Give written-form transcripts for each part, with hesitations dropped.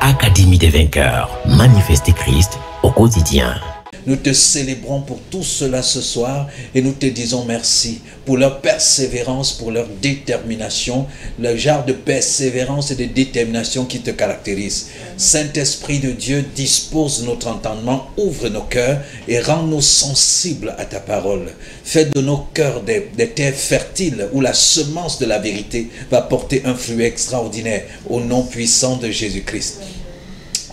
Académie des vainqueurs, manifester Christ au quotidien. Nous te célébrons pour tout cela ce soir et nous te disons merci pour leur persévérance, pour leur détermination, le genre de persévérance et de détermination qui te caractérise. Saint-Esprit de Dieu, dispose notre entendement, ouvre nos cœurs et rends-nous sensibles à ta parole. Fais de nos cœurs des terres fertiles où la semence de la vérité va porter un fruit extraordinaire au nom puissant de Jésus-Christ.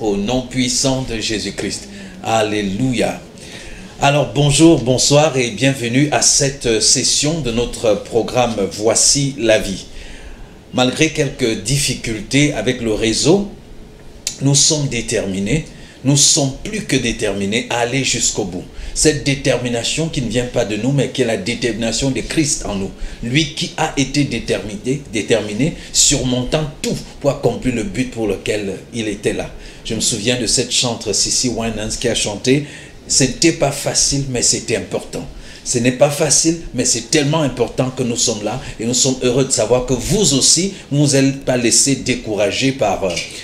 Au nom puissant de Jésus-Christ. Alléluia. Alors bonjour, bonsoir et bienvenue à cette session de notre programme Voici la vie. Malgré quelques difficultés avec le réseau, nous sommes déterminés, nous sommes plus que déterminés à aller jusqu'au bout. Cette détermination qui ne vient pas de nous, mais qui est la détermination de Christ en nous. Lui qui a été déterminé, surmontant tout pour accomplir le but pour lequel il était là. Je me souviens de cette chanteuse Cissy Winans qui a chanté « C'était pas facile, mais c'était important ». Ce n'est pas facile, mais c'est tellement important que nous sommes là et nous sommes heureux de savoir que vous aussi, vous ne vous êtes pas laissé décourager par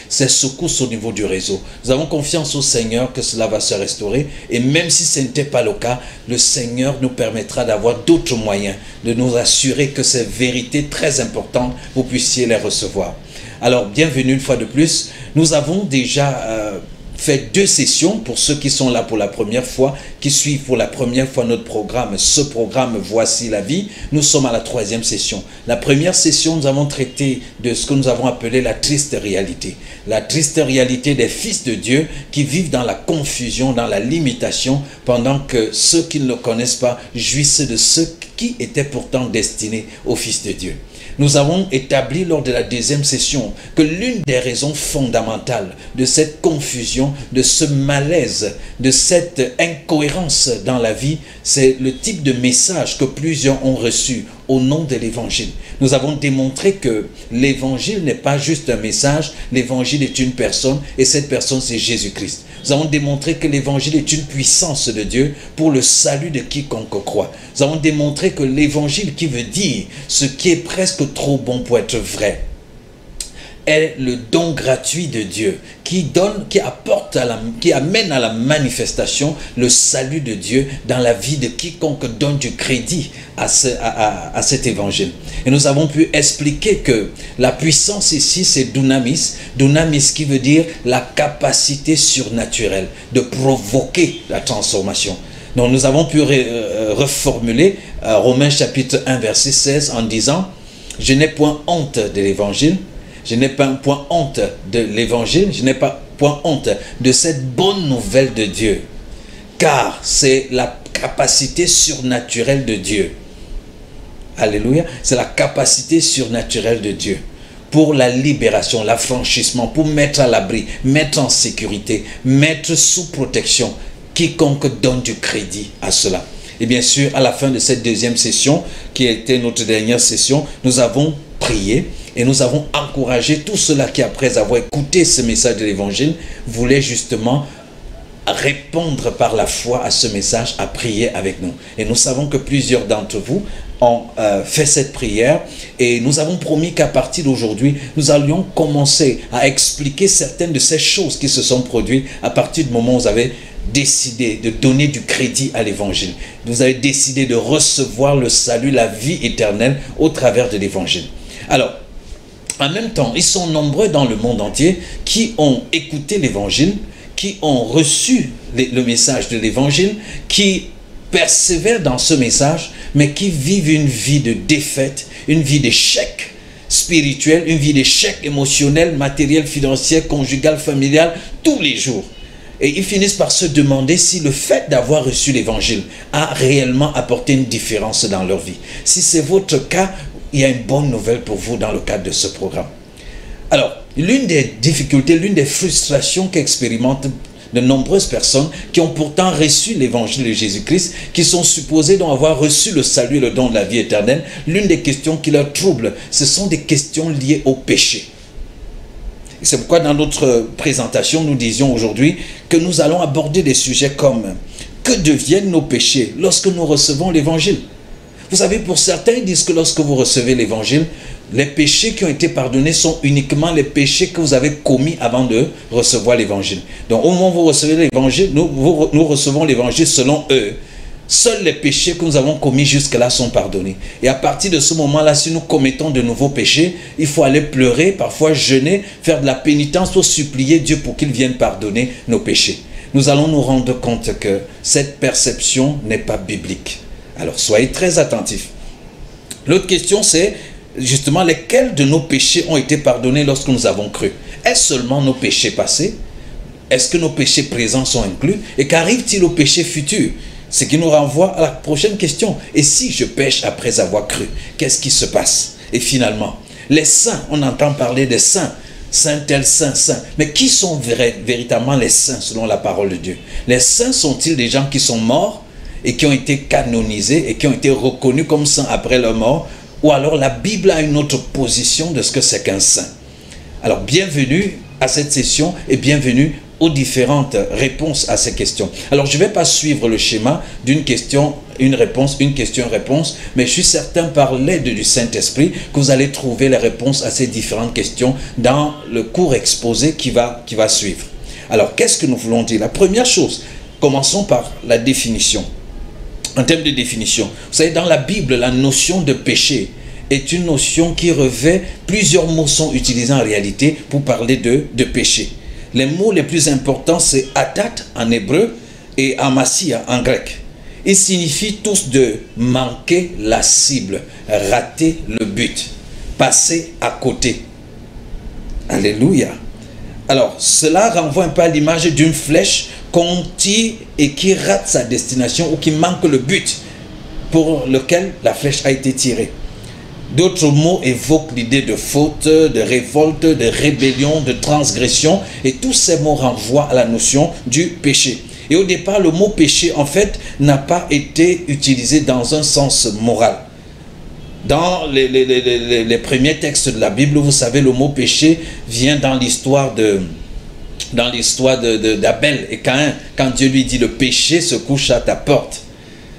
ces secousses au niveau du réseau. Nous avons confiance au Seigneur que cela va se restaurer et même si ce n'était pas le cas, le Seigneur nous permettra d'avoir d'autres moyens de nous assurer que ces vérités très importantes, vous puissiez les recevoir. Alors, bienvenue une fois de plus. Nous avons déjà fait 2 sessions pour ceux qui sont là pour la première fois, qui suivent pour la première fois notre programme, ce programme Voici la vie. Nous sommes à la 3e session. La première session, nous avons traité de ce que nous avons appelé la triste réalité. La triste réalité des fils de Dieu qui vivent dans la confusion, dans la limitation, pendant que ceux qui ne le connaissent pas jouissent de ce qui était pourtant destiné aux fils de Dieu. Nous avons établi lors de la 2e session que l'une des raisons fondamentales de cette confusion, de ce malaise, de cette incohérence dans la vie, c'est le type de message que plusieurs ont reçu au nom de l'évangile. Nous avons démontré que l'évangile n'est pas juste un message, l'évangile est une personne et cette personne c'est Jésus-Christ. Nous avons démontré que l'évangile est une puissance de Dieu pour le salut de quiconque croit. Nous avons démontré que l'évangile qui veut dire ce qui est presque trop bon pour être vrai est le don gratuit de Dieu qui donne, qui amène à la manifestation le salut de Dieu dans la vie de quiconque donne du crédit à cet évangile. Et nous avons pu expliquer que la puissance ici c'est dunamis, dunamis qui veut dire la capacité surnaturelle de provoquer la transformation. Donc nous avons pu reformuler Romains chapitre 1 verset 16 en disant « Je n'ai point honte de l'évangile ». Je n'ai pas point honte de l'évangile, je n'ai pas point honte de cette bonne nouvelle de Dieu. Car c'est la capacité surnaturelle de Dieu. Alléluia. C'est la capacité surnaturelle de Dieu pour la libération, l'affranchissement, pour mettre à l'abri, mettre en sécurité, mettre sous protection quiconque donne du crédit à cela. Et bien sûr, à la fin de cette 2e session, qui a été notre dernière session, nous avons prié et nous avons encouragé tous ceux-là qui, après avoir écouté ce message de l'évangile, voulaient justement répondre par la foi à ce message, à prier avec nous. Et nous savons que plusieurs d'entre vous ont fait cette prière et nous avons promis qu'à partir d'aujourd'hui, nous allions commencer à expliquer certaines de ces choses qui se sont produites à partir du moment où vous avez décidé de donner du crédit à l'évangile. Vous avez décidé de recevoir le salut, la vie éternelle au travers de l'évangile. Alors, en même temps, ils sont nombreux dans le monde entier qui ont écouté l'évangile, qui ont reçu le message de l'évangile, qui persévèrent dans ce message, mais qui vivent une vie de défaite, une vie d'échec spirituel, une vie d'échec émotionnel, matériel, financier, conjugal, familial, tous les jours. Et ils finissent par se demander si le fait d'avoir reçu l'évangile a réellement apporté une différence dans leur vie. Si c'est votre cas, il y a une bonne nouvelle pour vous dans le cadre de ce programme. Alors, l'une des difficultés, l'une des frustrations qu'expérimentent de nombreuses personnes qui ont pourtant reçu l'évangile de Jésus-Christ, qui sont supposées donc avoir reçu le salut et le don de la vie éternelle, l'une des questions qui leur trouble, ce sont des questions liées au péché. C'est pourquoi dans notre présentation, nous disions aujourd'hui que nous allons aborder des sujets comme que deviennent nos péchés lorsque nous recevons l'évangile? Vous savez, pour certains, ils disent que lorsque vous recevez l'évangile, les péchés qui ont été pardonnés sont uniquement les péchés que vous avez commis avant de recevoir l'évangile. Donc au moment où vous recevez l'évangile, nous recevons l'évangile selon eux. Seuls les péchés que nous avons commis jusque-là sont pardonnés. Et à partir de ce moment-là, si nous commettons de nouveaux péchés, il faut aller pleurer, parfois jeûner, faire de la pénitence pour supplier Dieu pour qu'il vienne pardonner nos péchés. Nous allons nous rendre compte que cette perception n'est pas biblique. Alors soyez très attentifs. L'autre question, c'est justement lesquels de nos péchés ont été pardonnés lorsque nous avons cru. Est-ce seulement nos péchés passés? Est-ce que nos péchés présents sont inclus? Et qu'arrive-t-il aux péchés futurs? Ce qui nous renvoie à la prochaine question. Et si je pêche après avoir cru, qu'est-ce qui se passe? Et finalement, les saints, on entend parler des saints. Saint tel, saint, saint. Mais qui sont véritablement les saints selon la parole de Dieu? Les saints sont-ils des gens qui sont morts et qui ont été canonisés et qui ont été reconnus comme saints après leur mort? Ou alors la Bible a une autre position de ce que c'est qu'un saint? Alors bienvenue à cette session et bienvenue aux différentes réponses à ces questions. Alors je ne vais pas suivre le schéma d'une question, une réponse, une question, une réponse, mais je suis certain par l'aide du Saint-Esprit que vous allez trouver les réponses à ces différentes questions dans le court exposé qui va suivre. Alors qu'est-ce que nous voulons dire? La première chose, commençons par la définition. En termes de définition, vous savez, dans la Bible, la notion de péché est une notion qui revêt, plusieurs mots sont utilisés en réalité pour parler de péché. Les mots les plus importants, c'est atat en hébreu et amasia en grec. Ils signifient tous de manquer la cible, rater le but, passer à côté. Alléluia. Alors, cela renvoie un peu à l'image d'une flèche qu'on tire et qui rate sa destination ou qui manque le but pour lequel la flèche a été tirée. D'autres mots évoquent l'idée de faute, de révolte, de rébellion, de transgression, et tous ces mots renvoient à la notion du péché. Et au départ, le mot péché, en fait, n'a pas été utilisé dans un sens moral. Dans les premiers textes de la Bible, vous savez, le mot péché vient dans l'histoire d'Abel et Caïn, quand Dieu lui dit le péché se couche à ta porte.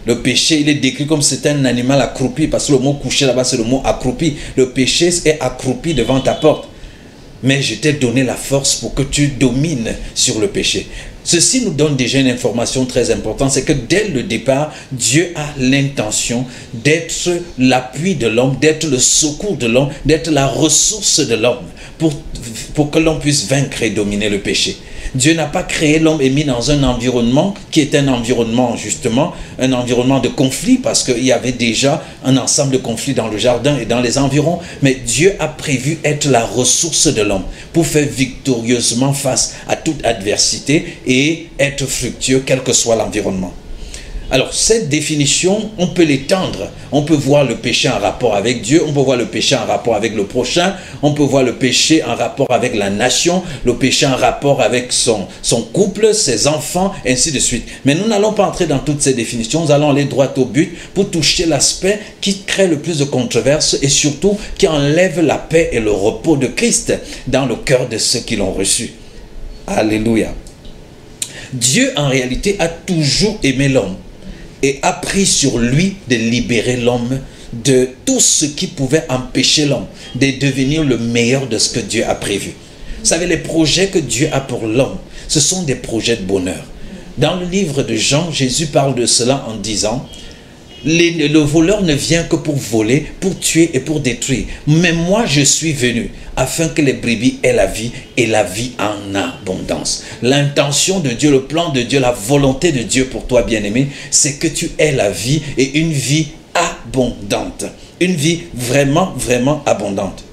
Le péché, il est décrit comme c'était un animal accroupi, parce que le mot coucher là-bas, c'est le mot accroupi. Le péché est accroupi devant ta porte. Mais je t'ai donné la force pour que tu domines sur le péché. Ceci nous donne déjà une information très importante, c'est que dès le départ, Dieu a l'intention d'être l'appui de l'homme, d'être le secours de l'homme, d'être la ressource de l'homme, pour que l'homme puisse vaincre et dominer le péché. Dieu n'a pas créé l'homme et mis dans un environnement qui est un environnement justement, un environnement de conflit, parce qu'il y avait déjà un ensemble de conflits dans le jardin et dans les environs, mais Dieu a prévu être la ressource de l'homme pour faire victorieusement face à toute adversité et être fructueux quel que soit l'environnement. Alors cette définition, on peut l'étendre, on peut voir le péché en rapport avec Dieu, on peut voir le péché en rapport avec le prochain, on peut voir le péché en rapport avec la nation, le péché en rapport avec son couple, ses enfants, ainsi de suite. Mais nous n'allons pas entrer dans toutes ces définitions, nous allons aller droit au but pour toucher l'aspect qui crée le plus de controverses et surtout qui enlève la paix et le repos de Christ dans le cœur de ceux qui l'ont reçu. Alléluia. Dieu en réalité a toujours aimé l'homme et a pris sur lui de libérer l'homme de tout ce qui pouvait empêcher l'homme de devenir le meilleur de ce que Dieu a prévu. Vous savez, les projets que Dieu a pour l'homme, ce sont des projets de bonheur. Dans le livre de Jean, Jésus parle de cela en disant « Le voleur ne vient que pour voler, pour tuer et pour détruire. Mais moi, je suis venu afin que les brebis aient la vie et la vie en abondance. » L'intention de Dieu, le plan de Dieu, la volonté de Dieu pour toi, bien-aimé, c'est que tu aies la vie et une vie abondante. Une vie vraiment, vraiment abondante.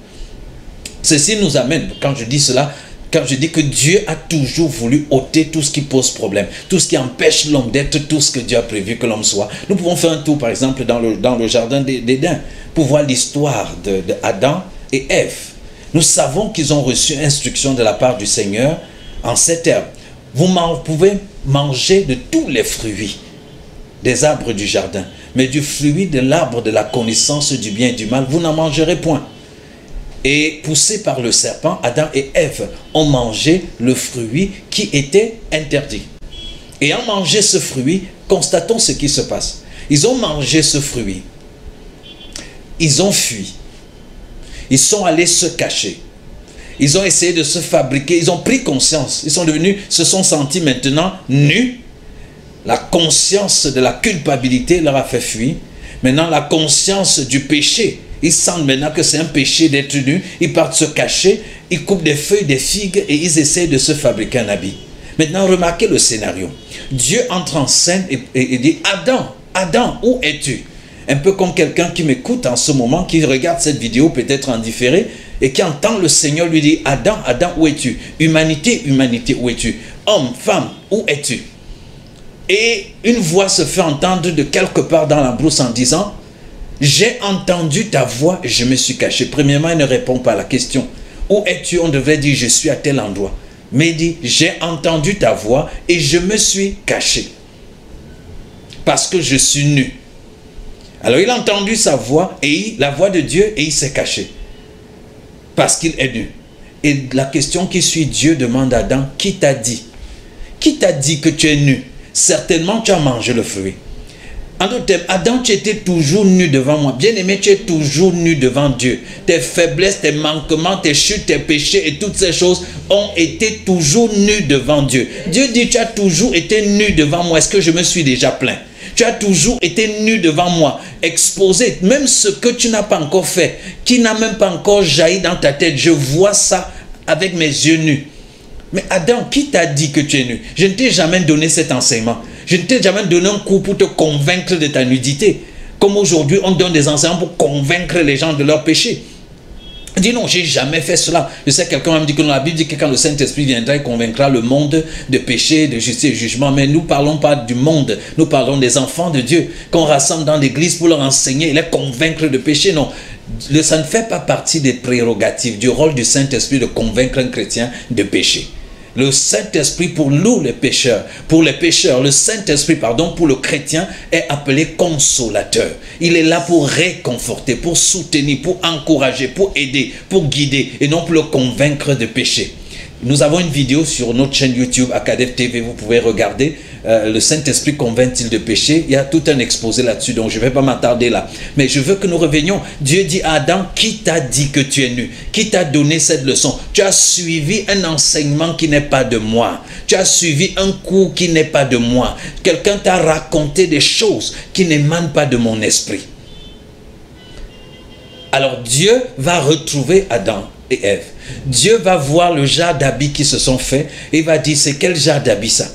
Ceci nous amène, quand je dis cela, quand je dis que Dieu a toujours voulu ôter tout ce qui pose problème, tout ce qui empêche l'homme d'être tout ce que Dieu a prévu que l'homme soit. Nous pouvons faire un tour, par exemple, dans le jardin d'Éden, pour voir l'histoire d'Adam et Ève. Nous savons qu'ils ont reçu instruction de la part du Seigneur en ces termes. Vous pouvez manger de tous les fruits des arbres du jardin, mais du fruit de l'arbre de la connaissance du bien et du mal, vous n'en mangerez point. Et poussés par le serpent, Adam et Ève ont mangé le fruit qui était interdit. Et en mangeant ce fruit, constatons ce qui se passe. Ils ont mangé ce fruit. ils ont fui. Ils sont allés se cacher. Ils ont essayé de se fabriquer. Ils ont pris conscience. Ils sont devenus, se sont sentis maintenant nus. La conscience de la culpabilité leur a fait fuir. Maintenant, la conscience du péché. Ils sentent maintenant que c'est un péché d'être nus. Ils partent se cacher. Ils coupent des feuilles, des figues et ils essayent de se fabriquer un habit. Maintenant, remarquez le scénario. Dieu entre en scène et dit, Adam, Adam, où es-tu? Un peu comme quelqu'un qui m'écoute en ce moment, qui regarde cette vidéo peut-être en différé, et qui entend le Seigneur lui dire, Adam, Adam, où es-tu? Humanité, humanité, où es-tu? Homme, femme, où es-tu? Et une voix se fait entendre de quelque part dans la brousse en disant, j'ai entendu ta voix et je me suis caché. Premièrement, il ne répond pas à la question. Où es-tu? On devrait dire, je suis à tel endroit. Mais il dit, j'ai entendu ta voix et je me suis caché. Parce que je suis nu. Alors il a entendu sa voix, et la voix de Dieu, et il s'est caché. Parce qu'il est nu. Et la question qui suit, Dieu demande à Adam, qui t'a dit? Qui t'a dit que tu es nu? Certainement tu as mangé le fruit. En d'autres termes, Adam, tu étais toujours nu devant moi. Bien-aimé, tu es toujours nu devant Dieu. Tes faiblesses, tes manquements, tes chutes, tes péchés et toutes ces choses ont été toujours nus devant Dieu. Dieu dit, tu as toujours été nu devant moi. Est-ce que je me suis déjà plaint? Tu as toujours été nu devant moi, exposé. Même ce que tu n'as pas encore fait, qui n'a même pas encore jailli dans ta tête, je vois ça avec mes yeux nus. Mais Adam, qui t'a dit que tu es nu? Je ne t'ai jamais donné cet enseignement. Je ne t'ai jamais donné un coup pour te convaincre de ta nudité. Comme aujourd'hui, on donne des enseignements pour convaincre les gens de leur péché. Dis non, j'ai jamais fait cela. Je sais, quelqu'un m'a dit que dans la Bible dit que quand le Saint-Esprit viendra, il convaincra le monde de péché, de justice et de jugement. Mais nous ne parlons pas du monde, nous parlons des enfants de Dieu, qu'on rassemble dans l'église pour leur enseigner et les convaincre de péché. Non, ça ne fait pas partie des prérogatives, du rôle du Saint-Esprit de convaincre un chrétien de péché. Le Saint-Esprit pour nous les pécheurs, le Saint-Esprit, pardon, pour le chrétien est appelé consolateur. Il est là pour réconforter, pour soutenir, pour encourager, pour aider, pour guider et non pour le convaincre de péché. Nous avons une vidéo sur notre chaîne YouTube Acadef TV, vous pouvez regarder. Le Saint-Esprit convainc-t-il de péché? Il y a tout un exposé là-dessus, donc je ne vais pas m'attarder là. Mais je veux que nous revenions. Dieu dit à Adam, qui t'a dit que tu es nu? Qui t'a donné cette leçon? Tu as suivi un enseignement qui n'est pas de moi. Tu as suivi un cours qui n'est pas de moi. Quelqu'un t'a raconté des choses qui n'émanent pas de mon esprit. Alors Dieu va retrouver Adam et Ève. Dieu va voir le genre d'habits qui se sont faits et va dire, c'est quel genre d'habit ça?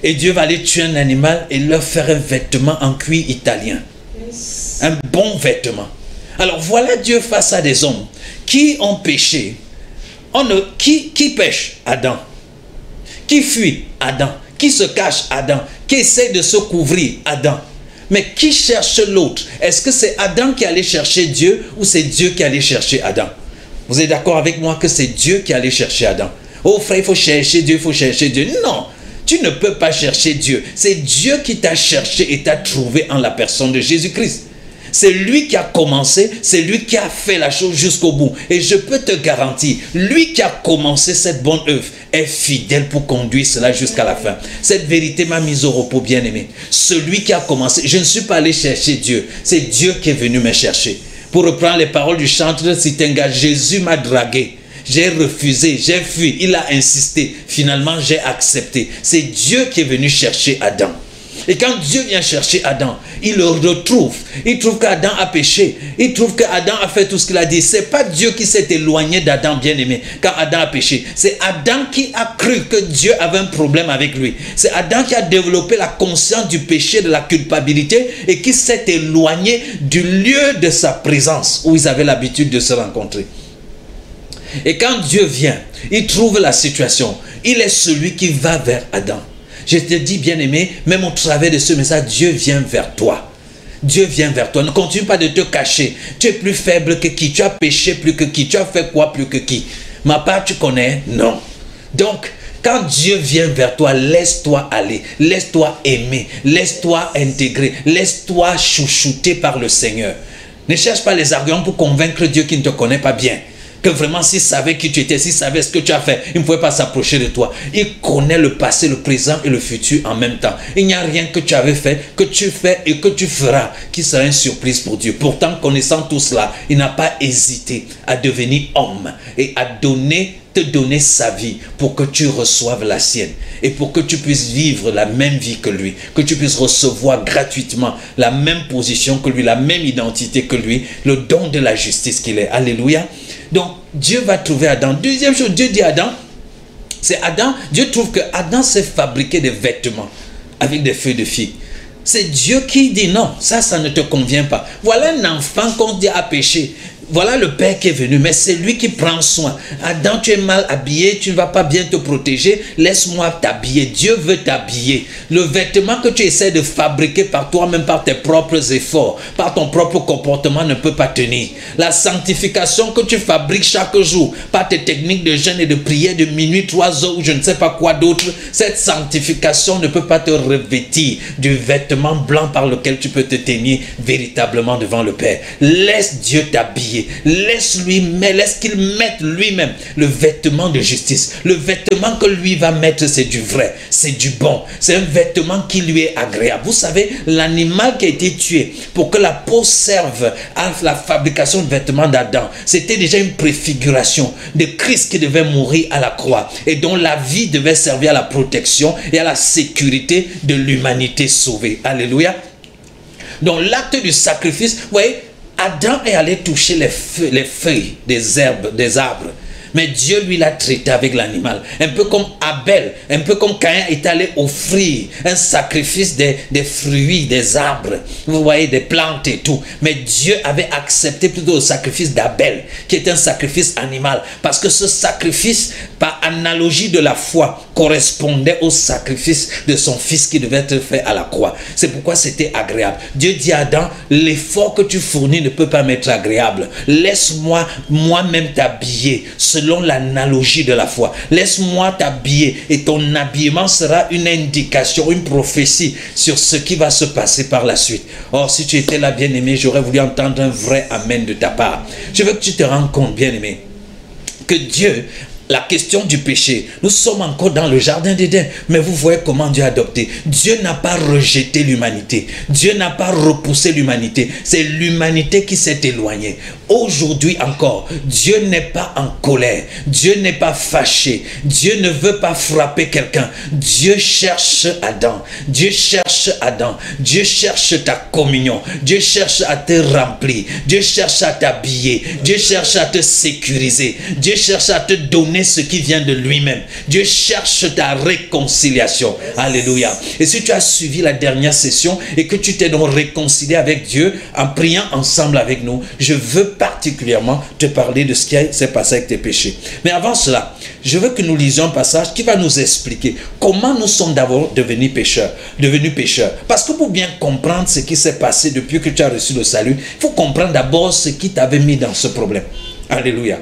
Et Dieu va aller tuer un animal et leur faire un vêtement en cuir italien. Yes. Un bon vêtement. Alors voilà Dieu face à des hommes qui ont péché. Qui pêche? Adam. Qui fuit? Adam. Qui se cache? Adam. Qui essaie de se couvrir? Adam. Mais qui cherche l'autre? Est-ce que c'est Adam qui allait chercher Dieu ou c'est Dieu qui allait chercher Adam? Vous êtes d'accord avec moi que c'est Dieu qui allait chercher Adam? Oh frère, il faut chercher Dieu, il faut chercher Dieu. Non! Tu ne peux pas chercher Dieu. C'est Dieu qui t'a cherché et t'a trouvé en la personne de Jésus-Christ. C'est lui qui a commencé, c'est lui qui a fait la chose jusqu'au bout. Et je peux te garantir, lui qui a commencé cette bonne œuvre est fidèle pour conduire cela jusqu'à la fin. Cette vérité m'a mis au repos, bien-aimé. Celui qui a commencé, je ne suis pas allé chercher Dieu, c'est Dieu qui est venu me chercher. Pour reprendre les paroles du chanteur Sitenga, Jésus m'a dragué. J'ai refusé, j'ai fui, il a insisté. Finalement, j'ai accepté. C'est Dieu qui est venu chercher Adam. Et quand Dieu vient chercher Adam, il le retrouve. Il trouve qu'Adam a péché. Il trouve qu'Adam a fait tout ce qu'il a dit. Ce n'est pas Dieu qui s'est éloigné d'Adam, bien-aimé, quand Adam a péché. C'est Adam qui a cru que Dieu avait un problème avec lui. C'est Adam qui a développé la conscience du péché, de la culpabilité, et qui s'est éloigné du lieu de sa présence, où ils avaient l'habitude de se rencontrer. Et quand Dieu vient, il trouve la situation. Il est celui qui va vers Adam. Je te dis, bien-aimé, même au travers de ce message, Dieu vient vers toi. Dieu vient vers toi. Ne continue pas de te cacher. Tu es plus faible que qui? Tu as péché plus que qui? Tu as fait quoi plus que qui? Ma part, tu connais? Non. Donc, quand Dieu vient vers toi, laisse-toi aller. Laisse-toi aimer. Laisse-toi intégrer. Laisse-toi chouchouter par le Seigneur. Ne cherche pas les arguments pour convaincre Dieu qui ne te connaît pas bien. Que vraiment, s'il savait qui tu étais, s'il savait ce que tu as fait, il ne pouvait pas s'approcher de toi. Il connaît le passé, le présent et le futur en même temps. Il n'y a rien que tu avais fait, que tu fais et que tu feras qui sera une surprise pour Dieu. Pourtant, connaissant tout cela, il n'a pas hésité à devenir homme et à te donner sa vie pour que tu reçoives la sienne et pour que tu puisses vivre la même vie que lui, que tu puisses recevoir gratuitement la même position que lui, la même identité que lui, le don de la justice qu'il est. Alléluia. Donc, Dieu va trouver Adam. Deuxième chose, Dieu dit à Adam, c'est Adam, Dieu trouve que Adam s'est fabriqué des vêtements avec des feuilles de figue. C'est Dieu qui dit non, ça ne te convient pas. Voilà un enfant qu'on dit a péché. Voilà le père qui est venu, mais c'est lui qui prend soin. Adam, tu es mal habillé, tu ne vas pas bien te protéger, laisse-moi t'habiller. Dieu veut t'habiller. Le vêtement que tu essaies de fabriquer par toi-même, par tes propres efforts, par ton propre comportement ne peut pas tenir. La sanctification que tu fabriques chaque jour, par tes techniques de jeûne et de prière de minuit, 3 heures ou je ne sais pas quoi d'autre, cette sanctification ne peut pas te revêtir du vêtement blanc par lequel tu peux te tenir véritablement devant le Père. Laisse Dieu t'habiller. Laisse qu'il mette lui-même le vêtement de justice. Le vêtement que lui va mettre, c'est du vrai, c'est du bon. C'est un vêtement qui lui est agréable. Vous savez, l'animal qui a été tué pour que la peau serve à la fabrication de vêtements d'Adam, c'était déjà une préfiguration de Christ qui devait mourir à la croix et dont la vie devait servir à la protection et à la sécurité de l'humanité sauvée. Alléluia. Donc l'acte du sacrifice, vous voyez, Adam est allé toucher les feuilles des herbes, des arbres. Mais Dieu, lui, l'a traité avec l'animal. Un peu comme Abel, un peu comme Caïn est allé offrir un sacrifice des fruits, des arbres, vous voyez, des plantes et tout. Mais Dieu avait accepté plutôt le sacrifice d'Abel, qui est un sacrifice animal. Parce que ce sacrifice, par analogie de la foi, correspondait au sacrifice de son fils qui devait être fait à la croix. C'est pourquoi c'était agréable. Dieu dit à Adam, l'effort que tu fournis ne peut pas m'être agréable. Laisse-moi moi-même t'habiller selon l'analogie de la foi. Laisse-moi t'habiller et ton habillement sera une indication, une prophétie sur ce qui va se passer par la suite. Or, si tu étais là, bien-aimé, j'aurais voulu entendre un vrai amen de ta part. Je veux que tu te rendes compte, bien-aimé, que Dieu, la question du péché, nous sommes encore dans le jardin d'Éden, mais vous voyez comment Dieu a adopté. Dieu n'a pas rejeté l'humanité. Dieu n'a pas repoussé l'humanité. C'est l'humanité qui s'est éloignée. Aujourd'hui encore, Dieu n'est pas en colère. Dieu n'est pas fâché. Dieu ne veut pas frapper quelqu'un. Dieu cherche Adam. Dieu cherche Adam. Dieu cherche ta communion. Dieu cherche à te remplir. Dieu cherche à t'habiller. Dieu cherche à te sécuriser. Dieu cherche à te donner ce qui vient de lui-même. Dieu cherche ta réconciliation. Alléluia. Et si tu as suivi la dernière session et que tu t'es donc réconcilié avec Dieu en priant ensemble avec nous, je veux particulièrement te parler de ce qui s'est passé avec tes péchés. Mais avant cela, je veux que nous lisions un passage qui va nous expliquer comment nous sommes d'abord devenus pécheurs. Parce que pour bien comprendre ce qui s'est passé depuis que tu as reçu le salut, il faut comprendre d'abord ce qui t'avait mis dans ce problème. Alléluia.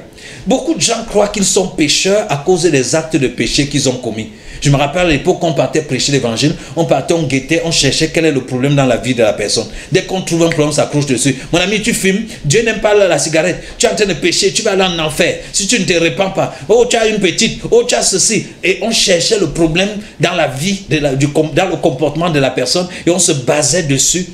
Beaucoup de gens croient qu'ils sont pécheurs à cause des actes de péché qu'ils ont commis. Je me rappelle à l'époque qu'on partait prêcher l'évangile, on partait, on guettait, on cherchait quel est le problème dans la vie de la personne. Dès qu'on trouve un problème, on s'accroche dessus. Mon ami, tu fumes, Dieu n'aime pas la cigarette, tu es en train de pécher, tu vas aller en enfer. Si tu ne te répands pas, oh tu as une petite, oh tu as ceci. Et on cherchait le problème dans la vie, dans le comportement de la personne et on se basait dessus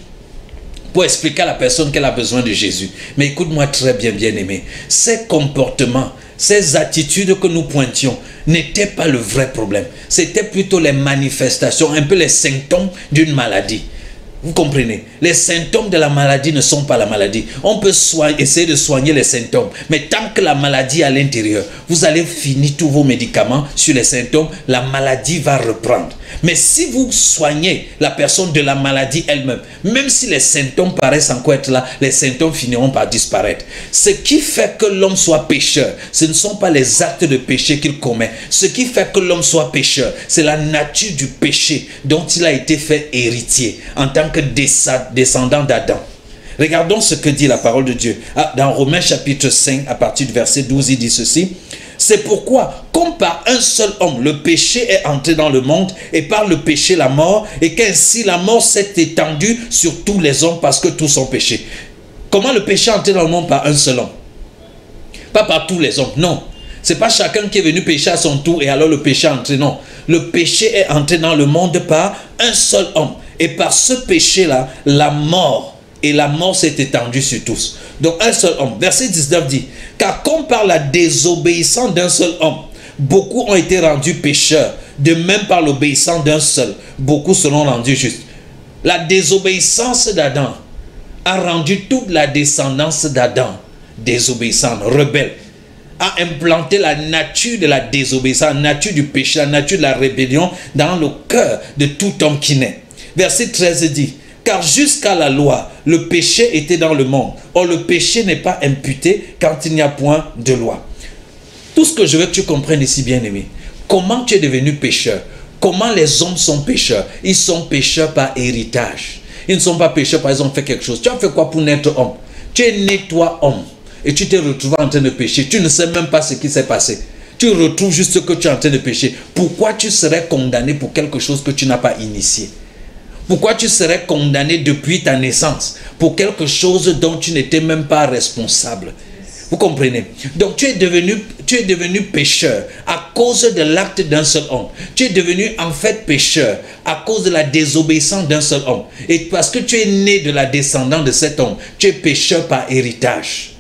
pour expliquer à la personne qu'elle a besoin de Jésus. Mais écoute-moi très bien, bien-aimé. Ces comportements, ces attitudes que nous pointions n'étaient pas le vrai problème. C'était plutôt les manifestations, un peu les symptômes d'une maladie. Vous comprenez? Les symptômes de la maladie ne sont pas la maladie. On peut essayer de soigner les symptômes. Mais tant que la maladie est à l'intérieur, vous allez finir tous vos médicaments sur les symptômes, la maladie va reprendre. Mais si vous soignez la personne de la maladie elle-même, même si les symptômes paraissent encore être là, les symptômes finiront par disparaître. Ce qui fait que l'homme soit pécheur, ce ne sont pas les actes de péché qu'il commet. Ce qui fait que l'homme soit pécheur, c'est la nature du péché dont il a été fait héritier en tant que descendant d'Adam. Regardons ce que dit la parole de Dieu. Dans Romains chapitre 5, à partir du verset 12, il dit ceci. C'est pourquoi, comme par un seul homme, le péché est entré dans le monde, et par le péché la mort, et qu'ainsi la mort s'est étendue sur tous les hommes parce que tous ont péché. Comment le péché est entré dans le monde par un seul homme? Pas par tous les hommes, non. C'est pas chacun qui est venu pécher à son tour et alors le péché est entré, non. Le péché est entré dans le monde par un seul homme. Et par ce péché-là, la mort, et la mort s'est étendue sur tous. Donc un seul homme. Verset 19 dit, car comme par la désobéissance d'un seul homme, beaucoup ont été rendus pécheurs, de même par l'obéissance d'un seul, beaucoup seront rendus justes. La désobéissance d'Adam a rendu toute la descendance d'Adam désobéissante, rebelle, a implanté la nature de la désobéissance, la nature du péché, la nature de la rébellion dans le cœur de tout homme qui naît. Verset 13 dit, car jusqu'à la loi, le péché était dans le monde. Or, le péché n'est pas imputé quand il n'y a point de loi. Tout ce que je veux que tu comprennes ici, bien-aimé, comment tu es devenu pécheur? Comment les hommes sont pécheurs? Ils sont pécheurs par héritage. Ils ne sont pas pécheurs parce qu'ils ont fait quelque chose. Tu as fait quoi pour naître homme? Tu es né toi homme et tu t'es retrouvé en train de pécher. Tu ne sais même pas ce qui s'est passé. Tu retrouves juste que tu es en train de pécher. Pourquoi tu serais condamné pour quelque chose que tu n'as pas initié? Pourquoi tu serais condamné depuis ta naissance pour quelque chose dont tu n'étais même pas responsable? Vous comprenez? Donc tu es devenu pécheur à cause de l'acte d'un seul homme. Tu es devenu en fait pécheur à cause de la désobéissance d'un seul homme. Et parce que tu es né de la descendance de cet homme, tu es pécheur par héritage.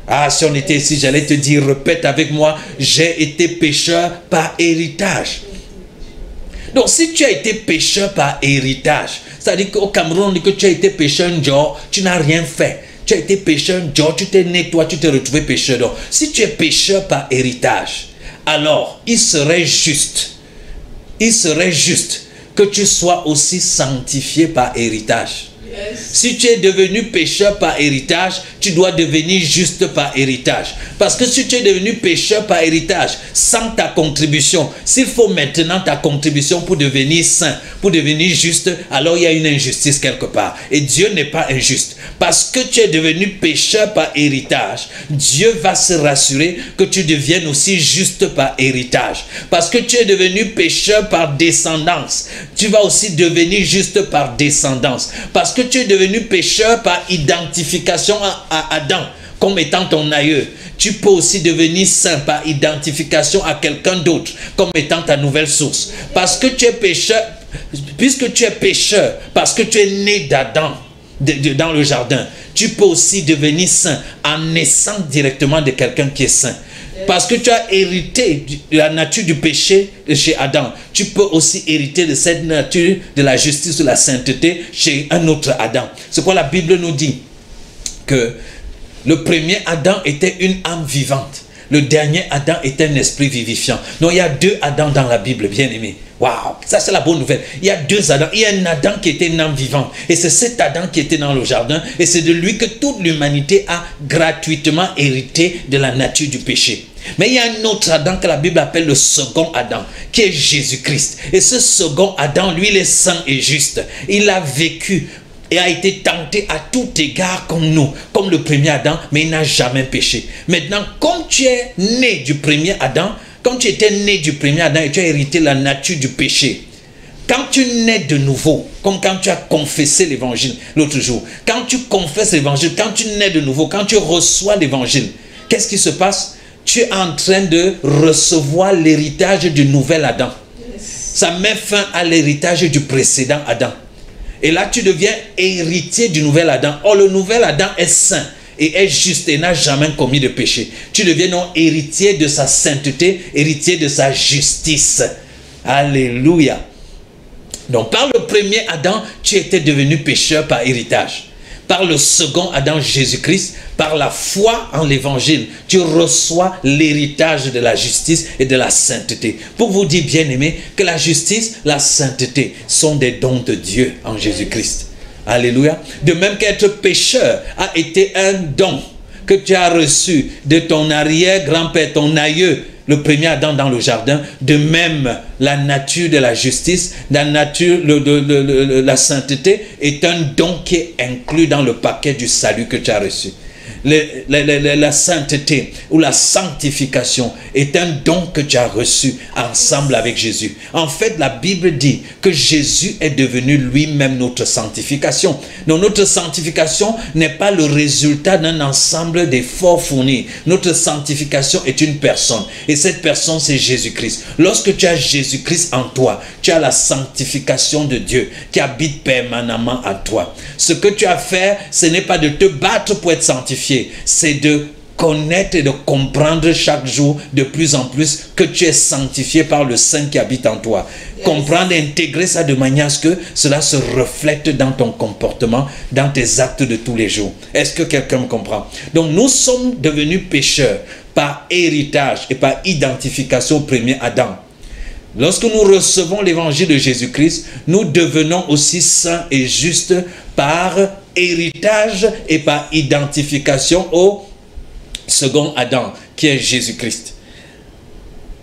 Ah, si on était ici, j'allais te dire, répète avec moi, j'ai été pécheur par héritage. Donc si tu as été pécheur par héritage, c'est-à-dire qu'au Cameroun, on dit que tu as été pécheur genre, tu n'as rien fait. Tu as été pécheur genre, tu t'es né, toi, tu t'es retrouvé pécheur. Donc si tu es pécheur par héritage, alors il serait juste que tu sois aussi sanctifié par héritage. Si tu es devenu pécheur par héritage, tu dois devenir juste par héritage. Parce que si tu es devenu pécheur par héritage, sans ta contribution, s'il faut maintenant ta contribution pour devenir saint, pour devenir juste, alors il y a une injustice quelque part. Et Dieu n'est pas injuste. Parce que tu es devenu pécheur par héritage, Dieu va se rassurer que tu deviennes aussi juste par héritage. Parce que tu es devenu pécheur par descendance, tu vas aussi devenir juste par descendance. Parce que tu es devenu pécheur par identification à Adam comme étant ton aïeux, tu peux aussi devenir saint par identification à quelqu'un d'autre comme étant ta nouvelle source. Parce que tu es pécheur, puisque tu es pécheur, parce que tu es né d'Adam dans le jardin, tu peux aussi devenir saint en naissant directement de quelqu'un qui est saint. Parce que tu as hérité de la nature du péché chez Adam, tu peux aussi hériter de cette nature de la justice, de la sainteté chez un autre Adam. C'est quoi la Bible nous dit? Que le premier Adam était une âme vivante. Le dernier Adam était un esprit vivifiant. Non, il y a deux Adam dans la Bible, bien aimé. Waouh, ça c'est la bonne nouvelle. Il y a deux Adam. Il y a un Adam qui était une âme vivante. Et c'est cet Adam qui était dans le jardin. Et c'est de lui que toute l'humanité a gratuitement hérité de la nature du péché. Mais il y a un autre Adam que la Bible appelle le second Adam, qui est Jésus-Christ. Et ce second Adam, lui, il est saint et juste. Il a vécu et a été tenté à tout égard comme nous, comme le premier Adam, mais il n'a jamais péché. Maintenant, comme tu es né du premier Adam, comme tu étais né du premier Adam et tu as hérité la nature du péché, quand tu nais de nouveau, comme quand tu as confessé l'évangile l'autre jour, quand tu confesses l'évangile, quand tu nais de nouveau, quand tu reçois l'évangile, qu'est-ce qui se passe? Tu es en train de recevoir l'héritage du nouvel Adam. Ça met fin à l'héritage du précédent Adam. Et là, tu deviens héritier du nouvel Adam. Or, le nouvel Adam est saint et est juste et n'a jamais commis de péché. Tu deviens donc héritier de sa sainteté, héritier de sa justice. Alléluia. Donc, par le premier Adam, tu étais devenu pécheur par héritage. Par le second Adam, Jésus-Christ, par la foi en l'évangile, tu reçois l'héritage de la justice et de la sainteté. Pour vous dire, bien-aimés, que la justice, la sainteté sont des dons de Dieu en Jésus-Christ. Alléluia. De même qu'être pécheur a été un don que tu as reçu de ton arrière-grand-père, ton aïeux, le premier Adam dans le jardin. De même, la nature de la justice, la nature de la sainteté est un don qui est inclus dans le paquet du salut que tu as reçu. la sainteté ou la sanctification est un don que tu as reçu ensemble avec Jésus. En fait, la Bible dit que Jésus est devenu lui-même notre sanctification. Donc notre sanctification n'est pas le résultat d'un ensemble d'efforts fournis. Notre sanctification est une personne. Et cette personne, c'est Jésus-Christ. Lorsque tu as Jésus-Christ en toi, tu as la sanctification de Dieu qui habite permanemment à toi. Ce que tu as à faire, ce n'est pas de te battre pour être sanctifié, c'est de connaître et de comprendre chaque jour de plus en plus que tu es sanctifié par le Saint qui habite en toi. Comprendre et intégrer ça de manière à ce que cela se reflète dans ton comportement, dans tes actes de tous les jours. Est-ce que quelqu'un me comprend? Donc nous sommes devenus pécheurs par héritage et par identification au premier Adam. Lorsque nous recevons l'évangile de Jésus-Christ, nous devenons aussi saints et justes par héritage et par identification au second Adam, qui est Jésus-Christ.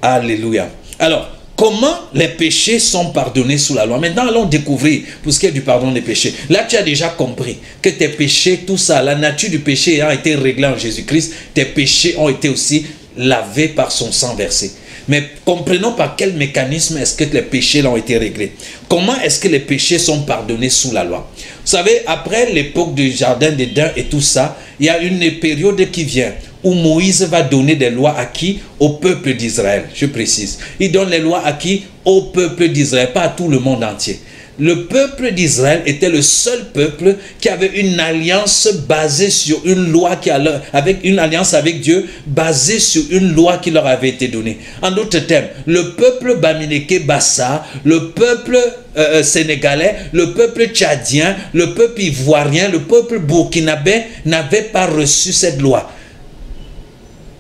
Alléluia. Alors, comment les péchés sont pardonnés sous la loi? Maintenant, allons découvrir pour ce qui est du pardon des péchés. Là, tu as déjà compris que tes péchés, tout ça, la nature du péché ayant été réglée en Jésus-Christ, tes péchés ont été aussi lavés par son sang versé. Mais comprenons par quel mécanisme est-ce que les péchés ont été réglés. Comment est-ce que les péchés sont pardonnés sous la loi? Vous savez, après l'époque du jardin d'Éden et tout ça, il y a une période qui vient où Moïse va donner des lois à qui? Au peuple d'Israël, je précise. Il donne les lois à qui? Au peuple d'Israël, pas à tout le monde entier. Le peuple d'Israël était le seul peuple qui avait une alliance basée sur une loi, avec une alliance avec Dieu, basée sur une loi qui leur avait été donnée. En d'autres termes, le peuple Bamiléké Bassa, le peuple sénégalais, le peuple tchadien, le peuple ivoirien, le peuple burkinabé n'avait pas reçu cette loi.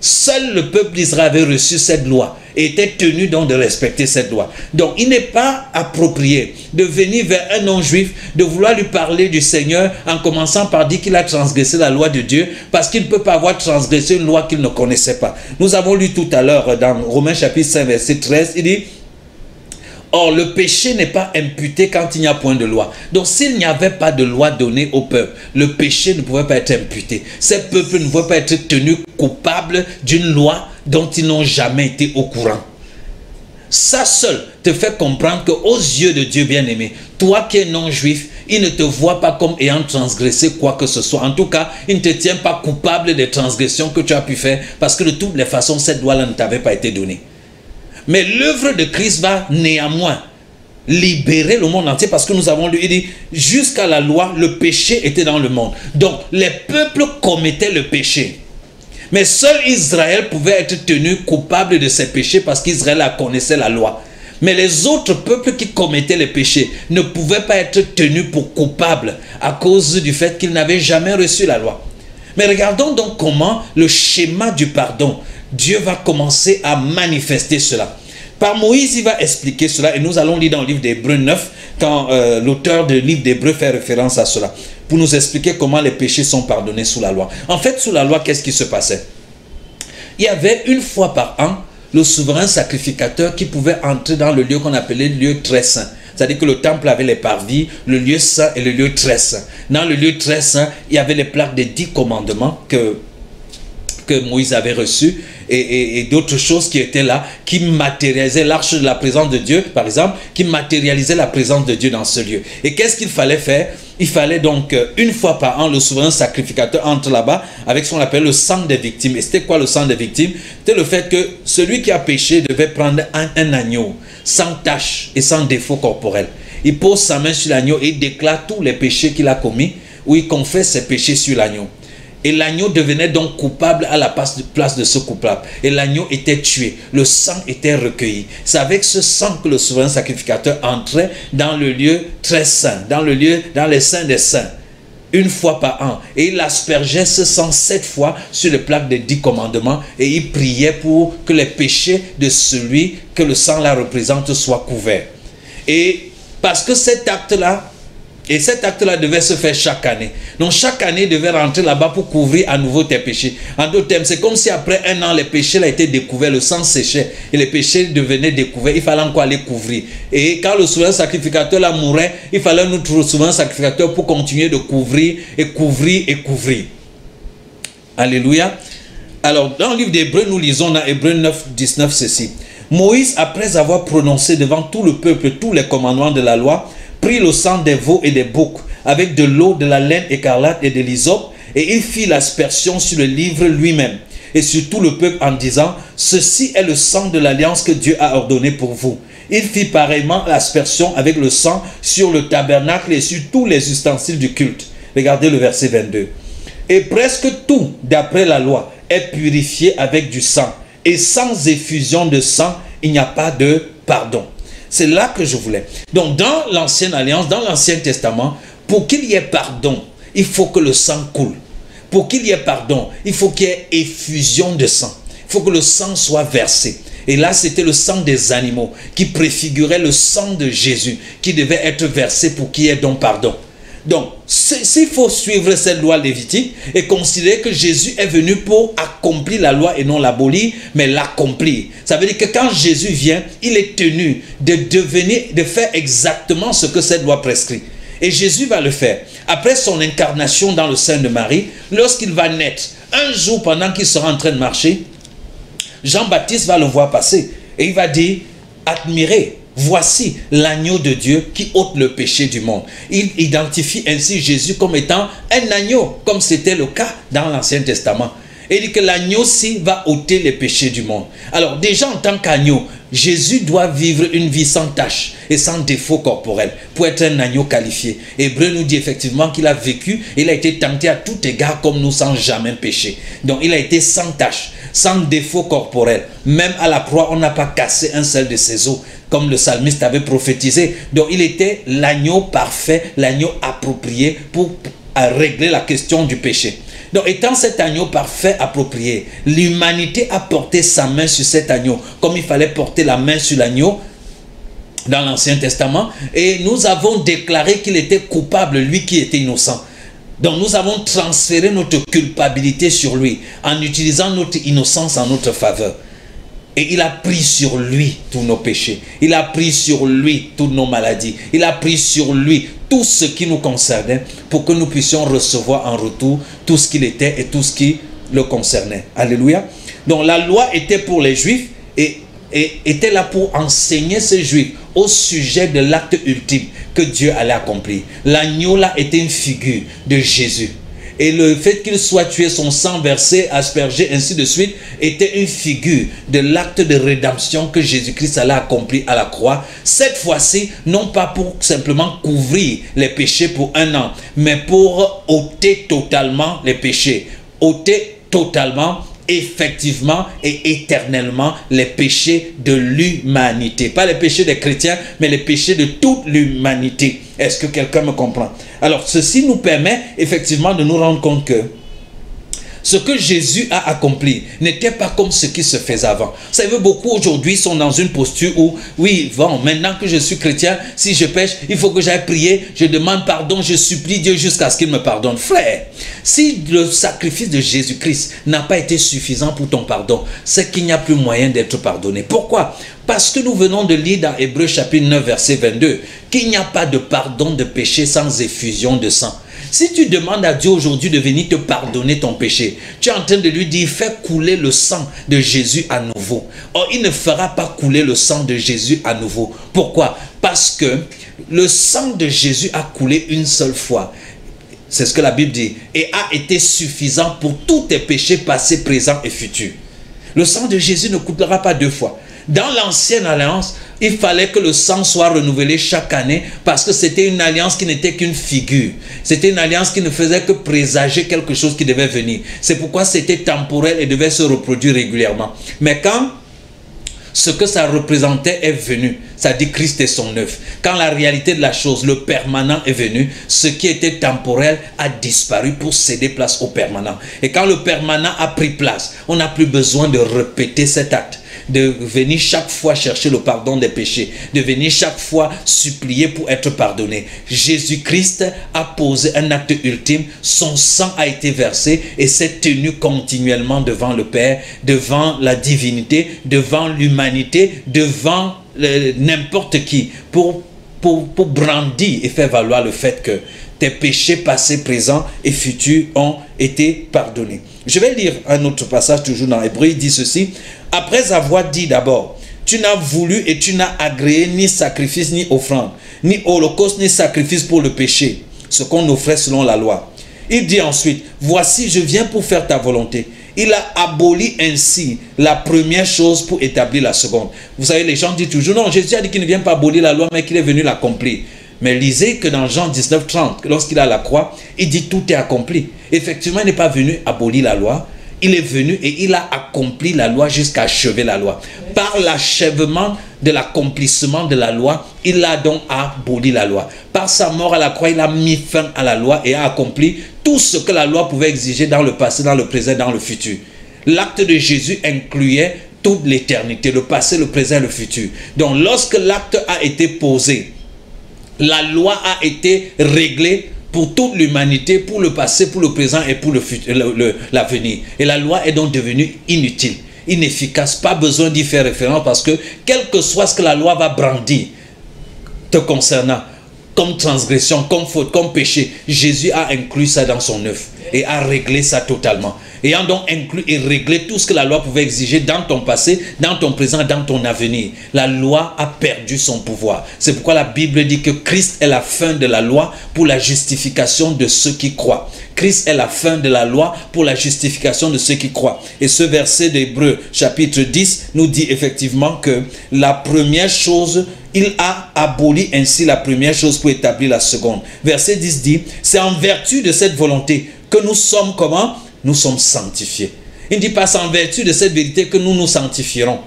Seul le peuple d'Israël avait reçu cette loi et était tenu donc de respecter cette loi. Donc il n'est pas approprié de venir vers un non-juif, de vouloir lui parler du Seigneur en commençant par dire qu'il a transgressé la loi de Dieu parce qu'il ne peut pas avoir transgressé une loi qu'il ne connaissait pas. Nous avons lu tout à l'heure dans Romains chapitre 5 verset 13, il dit: or, le péché n'est pas imputé quand il n'y a point de loi. Donc, s'il n'y avait pas de loi donnée au peuple, le péché ne pouvait pas être imputé. Ces peuples ne pouvaient pas être tenus coupables d'une loi dont ils n'ont jamais été au courant. Ça seul te fait comprendre qu'aux yeux de Dieu bien-aimé, toi qui es non-juif, il ne te voit pas comme ayant transgressé quoi que ce soit. En tout cas, il ne te tient pas coupable des transgressions que tu as pu faire parce que de toutes les façons, cette loi-là ne t'avait pas été donnée. Mais l'œuvre de Christ va néanmoins libérer le monde entier parce que nous avons lu, il dit, jusqu'à la loi, le péché était dans le monde. Donc, les peuples commettaient le péché. Mais seul Israël pouvait être tenu coupable de ses péchés parce qu'Israël connaissait la loi. Mais les autres peuples qui commettaient les péchés ne pouvaient pas être tenus pour coupables à cause du fait qu'ils n'avaient jamais reçu la loi. Mais regardons donc comment le schéma du pardon, Dieu va commencer à manifester cela. Par Moïse, il va expliquer cela et nous allons lire dans le livre d'Hébreux 9 quand l'auteur du livre d'Hébreux fait référence à cela pour nous expliquer comment les péchés sont pardonnés sous la loi. En fait, sous la loi, qu'est-ce qui se passait? Il y avait une fois par an le souverain sacrificateur qui pouvait entrer dans le lieu qu'on appelait le lieu très saint. C'est-à-dire que le temple avait les parvis, le lieu saint et le lieu très saint. Dans le lieu très saint, il y avait les plaques des 10 commandements que Moïse avait reçus et d'autres choses qui étaient là, qui matérialisaient l'arche de la présence de Dieu, par exemple, qui matérialisaient la présence de Dieu dans ce lieu. Et qu'est-ce qu'il fallait faire? Il fallait donc, une fois par an, le souverain sacrificateur entre là-bas avec ce qu'on appelle le sang des victimes. Et c'était quoi le sang des victimes? C'était le fait que celui qui a péché devait prendre un agneau sans tache et sans défaut corporel. Il pose sa main sur l'agneau et il déclare tous les péchés qu'il a commis, ou il confesse ses péchés sur l'agneau. Et l'agneau devenait donc coupable à la place de ce coupable. Et l'agneau était tué. Le sang était recueilli. C'est avec ce sang que le souverain sacrificateur entrait dans le lieu très saint, dans les saints des saints, une fois par an. Et il aspergeait ce sang 7 fois sur les plaques des 10 commandements. Et il priait pour que les péchés de celui que le sang là représente soient couverts. Et parce que cet acte-là, devait se faire chaque année. Donc chaque année, il devait rentrer là-bas pour couvrir à nouveau tes péchés. En d'autres termes, c'est comme si après un an, les péchés là étaient découverts, le sang séchait et les péchés devenaient découverts. Il fallait encore aller couvrir. Et quand le souverain sacrificateur là mourait, il fallait notre souverain sacrificateur pour continuer de couvrir et couvrir et couvrir. Alléluia. Alors, dans le livre d'Hébreux, nous lisons dans Hébreux 9, 19 ceci. Moïse, après avoir prononcé devant tout le peuple tous les commandements de la loi, prit le sang des veaux et des boucs, avec de l'eau, de la laine écarlate et de l'hysope, et il fit l'aspersion sur le livre lui-même, et sur tout le peuple en disant, ceci est le sang de l'alliance que Dieu a ordonné pour vous. Il fit pareillement l'aspersion avec le sang sur le tabernacle et sur tous les ustensiles du culte. Regardez le verset 22. Et presque tout, d'après la loi, est purifié avec du sang. Et sans effusion de sang, il n'y a pas de pardon. C'est là que je voulais. Donc, dans l'ancienne alliance, dans l'Ancien Testament, pour qu'il y ait pardon, il faut que le sang coule. Pour qu'il y ait pardon, il faut qu'il y ait effusion de sang. Il faut que le sang soit versé. Et là, c'était le sang des animaux qui préfigurait le sang de Jésus qui devait être versé pour qu'il y ait donc pardon. Donc, s'il faut suivre cette loi lévitique et considérer que Jésus est venu pour accomplir la loi et non l'abolir, mais l'accomplir. Ça veut dire que quand Jésus vient, il est tenu de faire exactement ce que cette loi prescrit. Et Jésus va le faire. Après son incarnation dans le sein de Marie, lorsqu'il va naître, un jour pendant qu'il sera en train de marcher, Jean-Baptiste va le voir passer et il va dire, admirez, voici l'agneau de Dieu qui ôte le péché du monde. Il identifie ainsi Jésus comme étant un agneau, comme c'était le cas dans l'Ancien Testament. Et il dit que l'agneau-ci va ôter les péchés du monde. Alors déjà en tant qu'agneau, Jésus doit vivre une vie sans tache et sans défaut corporel pour être un agneau qualifié. Hébreu nous dit effectivement qu'il a vécu, il a été tenté à tout égard comme nous sans jamais pécher. Donc il a été sans tache, sans défaut corporel. Même à la croix, on n'a pas cassé un seul de ses os, comme le psalmiste avait prophétisé. Donc il était l'agneau parfait, l'agneau approprié pour régler la question du péché. Donc, étant cet agneau parfait approprié, l'humanité a porté sa main sur cet agneau, comme il fallait porter la main sur l'agneau dans l'Ancien Testament, et nous avons déclaré qu'il était coupable, lui qui était innocent. Donc, nous avons transféré notre culpabilité sur lui, en utilisant notre innocence en notre faveur. Et il a pris sur lui tous nos péchés. Il a pris sur lui toutes nos maladies. Il a pris sur lui tout ce qui nous concernait pour que nous puissions recevoir en retour tout ce qu'il était et tout ce qui le concernait. Alléluia. Donc la loi était pour les Juifs et était là pour enseigner ces Juifs au sujet de l'acte ultime que Dieu allait accomplir. L'agneau là était une figure de Jésus. Et le fait qu'il soit tué, son sang versé, aspergé, ainsi de suite, était une figure de l'acte de rédemption que Jésus-Christ allait accomplir à la croix. Cette fois-ci, non pas pour simplement couvrir les péchés pour un an, mais pour ôter totalement les péchés. Ôter totalement, effectivement et éternellement les péchés de l'humanité. Pas les péchés des chrétiens, mais les péchés de toute l'humanité. Est-ce que quelqu'un me comprend? Alors, ceci nous permet effectivement de nous rendre compte que ce que Jésus a accompli n'était pas comme ce qui se faisait avant. Vous savez, beaucoup aujourd'hui sont dans une posture où, oui, bon, maintenant que je suis chrétien, si je pêche, il faut que j'aille prier, je demande pardon, je supplie Dieu jusqu'à ce qu'il me pardonne. Frère, si le sacrifice de Jésus-Christ n'a pas été suffisant pour ton pardon, c'est qu'il n'y a plus moyen d'être pardonné. Pourquoi? Parce que nous venons de lire dans Hébreux chapitre 9, verset 22, qu'il n'y a pas de pardon de péché sans effusion de sang. Si tu demandes à Dieu aujourd'hui de venir te pardonner ton péché, tu es en train de lui dire, fais couler le sang de Jésus à nouveau. Or, il ne fera pas couler le sang de Jésus à nouveau. Pourquoi? Parce que le sang de Jésus a coulé une seule fois. C'est ce que la Bible dit. Et a été suffisant pour tous tes péchés passés, présents et futurs. Le sang de Jésus ne coulera pas deux fois. Dans l'ancienne alliance, il fallait que le sang soit renouvelé chaque année parce que c'était une alliance qui n'était qu'une figure. C'était une alliance qui ne faisait que présager quelque chose qui devait venir. C'est pourquoi c'était temporel et devait se reproduire régulièrement. Mais quand ce que ça représentait est venu, ça dit Christ est son œuvre. Quand la réalité de la chose, le permanent est venu, ce qui était temporel a disparu pour céder place au permanent. Et quand le permanent a pris place, on n'a plus besoin de répéter cet acte, de venir chaque fois chercher le pardon des péchés, de venir chaque fois supplier pour être pardonné. Jésus-Christ a posé un acte ultime, son sang a été versé et s'est tenu continuellement devant le Père, devant la divinité, devant l'humanité, devant n'importe qui, pour pour brandir et faire valoir le fait que tes péchés passés, présents et futurs ont été pardonnés. Je vais lire un autre passage toujours dans Hébreux. Il dit ceci: après avoir dit d'abord, tu n'as voulu et tu n'as agréé ni sacrifice ni offrande, ni holocauste ni sacrifice pour le péché, ce qu'on offrait selon la loi. Il dit ensuite, voici je viens pour faire ta volonté. Il a aboli ainsi la première chose pour établir la seconde. Vous savez, les gens disent toujours, non, Jésus a dit qu'il ne vient pas abolir la loi, mais qu'il est venu l'accomplir. Mais lisez que dans Jean 19:30, lorsqu'il est à la croix, il dit tout est accompli. Effectivement, il n'est pas venu abolir la loi. Il est venu et il a accompli la loi jusqu'à achever la loi. Par l'achèvement de l'accomplissement de la loi, il a donc aboli la loi. Par sa mort à la croix, il a mis fin à la loi et a accompli tout ce que la loi pouvait exiger dans le passé, dans le présent, dans le futur. L'acte de Jésus incluait toute l'éternité, le passé, le présent et le futur. Donc lorsque l'acte a été posé, la loi a été réglée pour toute l'humanité, pour le passé, pour le présent et pour l'avenir. Et la loi est donc devenue inutile, inefficace, pas besoin d'y faire référence parce que quel que soit ce que la loi va brandir te concernant, comme transgression, comme faute, comme péché, Jésus a inclus ça dans son œuvre et a réglé ça totalement. Ayant donc inclus et réglé tout ce que la loi pouvait exiger dans ton passé, dans ton présent, dans ton avenir, la loi a perdu son pouvoir. C'est pourquoi la Bible dit que Christ est la fin de la loi pour la justification de ceux qui croient. Christ est la fin de la loi pour la justification de ceux qui croient. Et ce verset d'Hébreux chapitre 10 nous dit effectivement que la première chose, il a aboli ainsi la première chose pour établir la seconde. Verset 10 dit, c'est en vertu de cette volonté que nous sommes comment? Nous sommes sanctifiés. Il ne dit pas c'est en vertu de cette vérité que nous nous sanctifierons.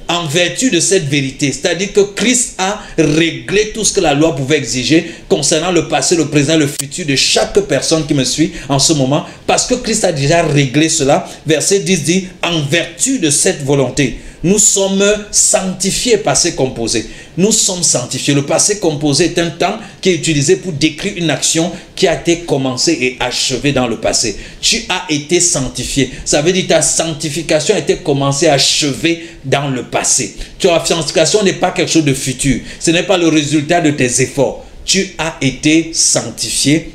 En vertu de cette vérité, c'est-à-dire que Christ a réglé tout ce que la loi pouvait exiger concernant le passé, le présent, le futur de chaque personne qui me suit en ce moment, parce que Christ a déjà réglé cela. Verset 10 dit, en vertu de cette volonté, nous sommes sanctifiés, passé composé. Nous sommes sanctifiés. Le passé composé est un temps qui est utilisé pour décrire une action qui a été commencée et achevée dans le passé. Tu as été sanctifié. Ça veut dire que ta sanctification a été commencée, achevée dans le passé. Ta sanctification n'est pas quelque chose de futur. Ce n'est pas le résultat de tes efforts. Tu as été sanctifié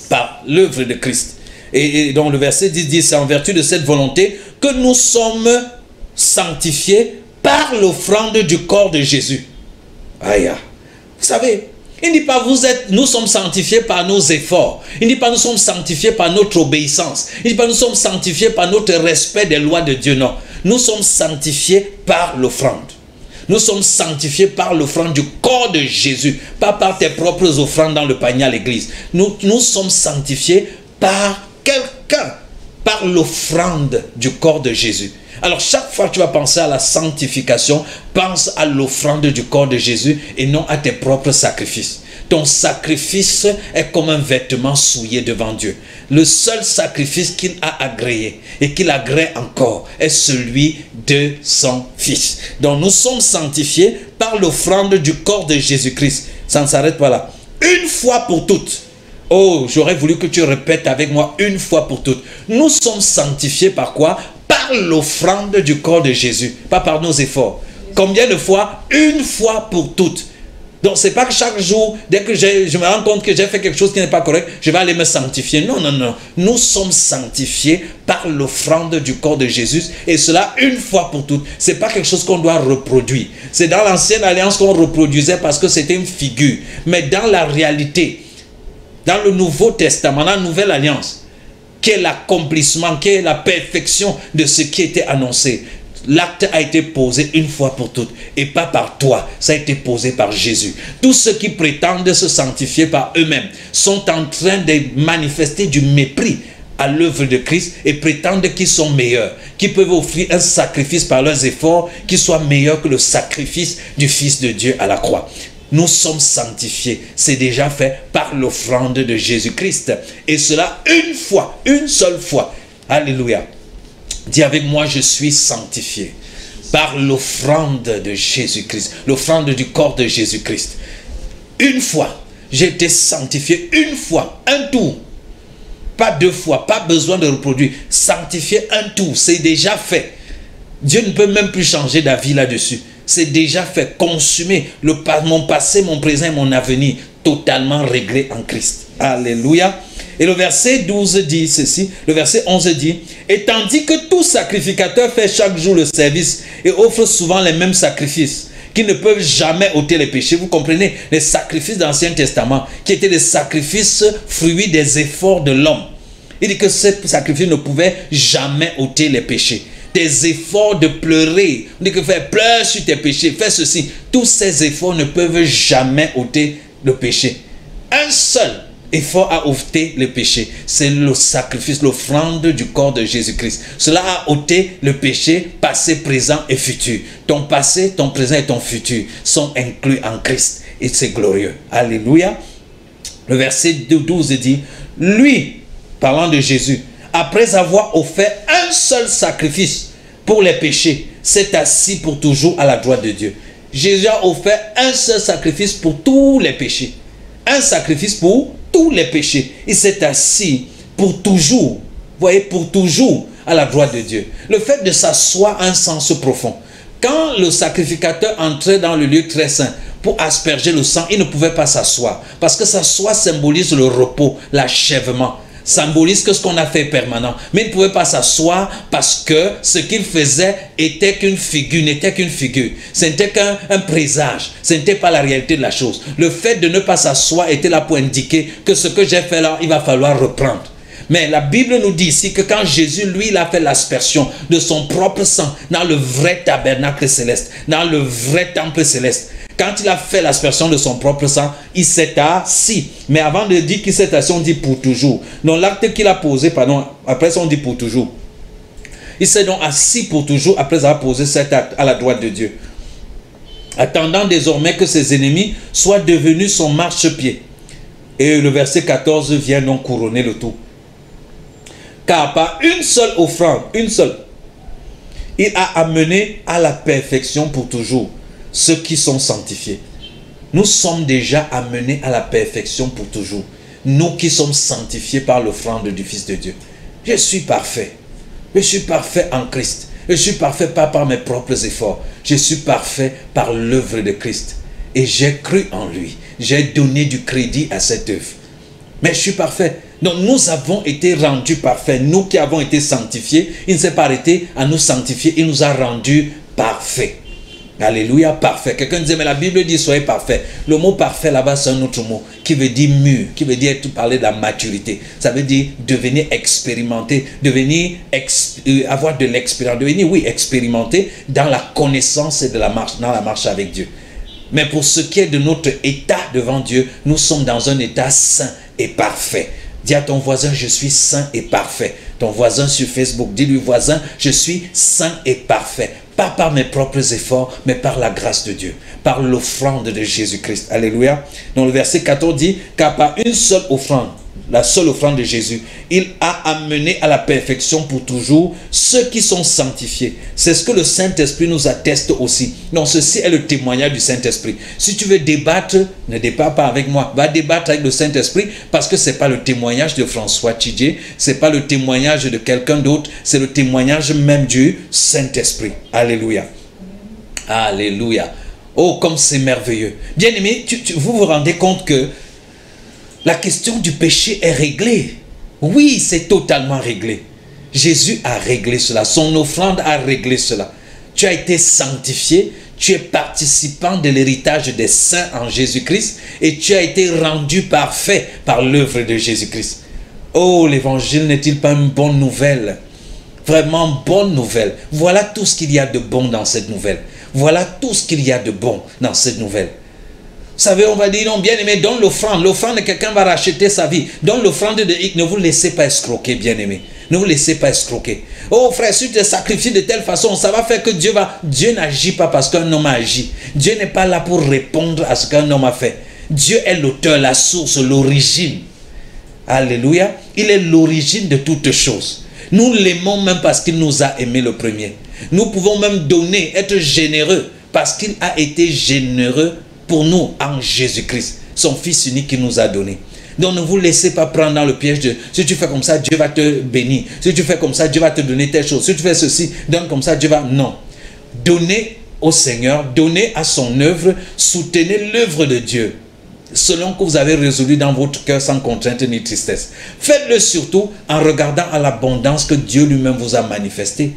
par l'œuvre de Christ. Et donc le verset 10 dit, c'est en vertu de cette volonté que nous sommes sanctifiés par l'offrande du corps de Jésus. Aïe. Vous savez, il ne dit pas nous sommes sanctifiés par nos efforts. Il ne dit pas nous sommes sanctifiés par notre obéissance. Il ne dit pas nous sommes sanctifiés par notre respect des lois de Dieu. Non. Nous sommes sanctifiés par l'offrande. Nous sommes sanctifiés par l'offrande du corps de Jésus. Pas par tes propres offrandes dans le panier à l'église. Nous sommes sanctifiés par quelqu'un. Par l'offrande du corps de Jésus. Alors chaque fois que tu vas penser à la sanctification, pense à l'offrande du corps de Jésus et non à tes propres sacrifices. Ton sacrifice est comme un vêtement souillé devant Dieu. Le seul sacrifice qu'il a agréé et qu'il agrée encore est celui de son Fils. Donc nous sommes sanctifiés par l'offrande du corps de Jésus-Christ. Ça ne s'arrête pas là. Une fois pour toutes. Oh, j'aurais voulu que tu répètes avec moi une fois pour toutes. Nous sommes sanctifiés par quoi? Par l'offrande du corps de Jésus, pas par nos efforts. Combien de fois? Une fois pour toutes. Donc c'est pas que chaque jour, dès que je me rends compte que j'ai fait quelque chose qui n'est pas correct, je vais aller me sanctifier. Non, non, non. Nous sommes sanctifiés par l'offrande du corps de Jésus et cela une fois pour toutes. C'est pas quelque chose qu'on doit reproduire. C'est dans l'ancienne alliance qu'on reproduisait parce que c'était une figure. Mais dans la réalité, dans le Nouveau Testament, dans la Nouvelle Alliance, qui est l'accomplissement, qui est la perfection de ce qui était annoncé. L'acte a été posé une fois pour toutes et pas par toi, ça a été posé par Jésus. Tous ceux qui prétendent se sanctifier par eux-mêmes sont en train de manifester du mépris à l'œuvre de Christ et prétendent qu'ils sont meilleurs, qu'ils peuvent offrir un sacrifice par leurs efforts qui soit meilleur que le sacrifice du Fils de Dieu à la croix. Nous sommes sanctifiés. C'est déjà fait par l'offrande de Jésus-Christ. Et cela une fois, une seule fois. Alléluia. Dis avec moi, je suis sanctifié par l'offrande de Jésus-Christ. L'offrande du corps de Jésus-Christ. Une fois, j'ai été sanctifié. Une fois, un tour. Pas deux fois, pas besoin de reproduire. Sanctifié un tour, c'est déjà fait. Dieu ne peut même plus changer d'avis là-dessus. C'est déjà fait, consumé. Mon passé, mon présent et mon avenir, totalement réglé en Christ. Alléluia. Et le verset 12 dit ceci, le verset 11 dit, « Et tandis que tout sacrificateur fait chaque jour le service et offre souvent les mêmes sacrifices, qui ne peuvent jamais ôter les péchés. » Vous comprenez, les sacrifices d'Ancien Testament, qui étaient des sacrifices fruits des efforts de l'homme. Il dit que ces sacrifices ne pouvaient jamais ôter les péchés. Des efforts de pleurer, on dit que pleure sur tes péchés, fais ceci. Tous ces efforts ne peuvent jamais ôter le péché. Un seul effort à ôter le péché, c'est le sacrifice, l'offrande du corps de Jésus-Christ. Cela a ôté le péché passé, présent et futur. Ton passé, ton présent et ton futur sont inclus en Christ. Et c'est glorieux. Alléluia. Le verset 12 dit, lui, parlant de Jésus, après avoir offert un seul sacrifice pour les péchés, s'est assis pour toujours à la droite de Dieu. Jésus a offert un seul sacrifice pour tous les péchés. Un sacrifice pour tous les péchés. Il s'est assis pour toujours, vous voyez, pour toujours à la droite de Dieu. Le fait de s'asseoir a un sens profond. Quand le sacrificateur entrait dans le lieu très saint pour asperger le sang, il ne pouvait pas s'asseoir. Parce que s'asseoir symbolise le repos, l'achèvement. Symbolise que ce qu'on a fait est permanent. Mais il ne pouvait pas s'asseoir parce que ce qu'il faisait était qu'une figure, n'était qu'une figure. Ce n'était qu'un présage. Ce n'était pas la réalité de la chose. Le fait de ne pas s'asseoir était là pour indiquer que ce que j'ai fait là, il va falloir reprendre. Mais la Bible nous dit ici que quand Jésus, lui, il a fait l'aspersion de son propre sang dans le vrai tabernacle céleste, dans le vrai temple céleste, quand il a fait l'aspersion de son propre sang, il s'est assis. Mais avant de dire qu'il s'est assis, on dit pour toujours. Donc l'acte qu'il a posé, pardon, après ça on dit pour toujours. Il s'est donc assis pour toujours après avoir posé cet acte à la droite de Dieu. Attendant désormais que ses ennemis soient devenus son marchepied. Et le verset 14 vient donc couronner le tout. Car par une seule offrande, une seule, il a amené à la perfection pour toujours ceux qui sont sanctifiés. Nous sommes déjà amenés à la perfection pour toujours. Nous qui sommes sanctifiés par l'offrande du Fils de Dieu. Je suis parfait. Je suis parfait en Christ. Je suis parfait pas par mes propres efforts. Je suis parfait par l'œuvre de Christ. Et j'ai cru en lui. J'ai donné du crédit à cette œuvre. Mais je suis parfait. Donc nous avons été rendus parfaits. Nous qui avons été sanctifiés, il ne s'est pas arrêté à nous sanctifier. Il nous a rendus parfaits. Alléluia, parfait. Quelqu'un disait, mais la Bible dit soyez parfait. Le mot parfait là-bas, c'est un autre mot qui veut dire mûr, qui veut dire parler de la maturité. Ça veut dire devenir expérimenté, devenir avoir de l'expérience, devenir, oui, expérimenté dans la connaissance et dans la marche avec Dieu. Mais pour ce qui est de notre état devant Dieu, nous sommes dans un état saint et parfait. Dis à ton voisin, je suis saint et parfait. Ton voisin sur Facebook, dis-lui, voisin, je suis saint et parfait. Pas par mes propres efforts, mais par la grâce de Dieu, par l'offrande de Jésus-Christ. Alléluia. Donc le verset 14 dit, car par une seule offrande, la seule offrande de Jésus, il a amené à la perfection pour toujours ceux qui sont sanctifiés. C'est ce que le Saint-Esprit nous atteste aussi. Donc ceci est le témoignage du Saint-Esprit. Si tu veux débattre, ne débat pas avec moi. Va débattre avec le Saint-Esprit parce que ce n'est pas le témoignage de François Tidjé, ce n'est pas le témoignage de quelqu'un d'autre, c'est le témoignage même du Saint-Esprit. Alléluia. Alléluia. Oh, comme c'est merveilleux. Bien-aimés, vous vous rendez compte que la question du péché est réglée. Oui, c'est totalement réglé. Jésus a réglé cela. Son offrande a réglé cela. Tu as été sanctifié. Tu es participant de l'héritage des saints en Jésus-Christ. Et tu as été rendu parfait par l'œuvre de Jésus-Christ. Oh, l'évangile n'est-il pas une bonne nouvelle? Vraiment bonne nouvelle. Voilà tout ce qu'il y a de bon dans cette nouvelle. Voilà tout ce qu'il y a de bon dans cette nouvelle. Vous savez, on va dire, non, bien aimé, donne l'offrande. L'offrande, quelqu'un va racheter sa vie. Donne l'offrande de X. Ne vous laissez pas escroquer, bien aimé. Ne vous laissez pas escroquer. Oh frère, si tu te sacrifies de telle façon, ça va faire que Dieu n'agit pas parce qu'un homme a agi. Dieu n'est pas là pour répondre à ce qu'un homme a fait. Dieu est l'auteur, la source, l'origine. Alléluia. Il est l'origine de toutes choses. Nous l'aimons même parce qu'il nous a aimés le premier. Nous pouvons même donner, être généreux parce qu'il a été généreux pour nous en Jésus-Christ, son Fils unique qu'il nous a donné. Donc ne vous laissez pas prendre dans le piège de si tu fais comme ça, Dieu va te bénir. Si tu fais comme ça, Dieu va te donner telle chose. Si tu fais ceci, donne comme ça, Dieu va... Non. Donner au Seigneur, donnez à son œuvre, soutenez l'œuvre de Dieu, selon que vous avez résolu dans votre cœur sans contrainte ni tristesse. Faites-le surtout en regardant à l'abondance que Dieu lui-même vous a manifestée,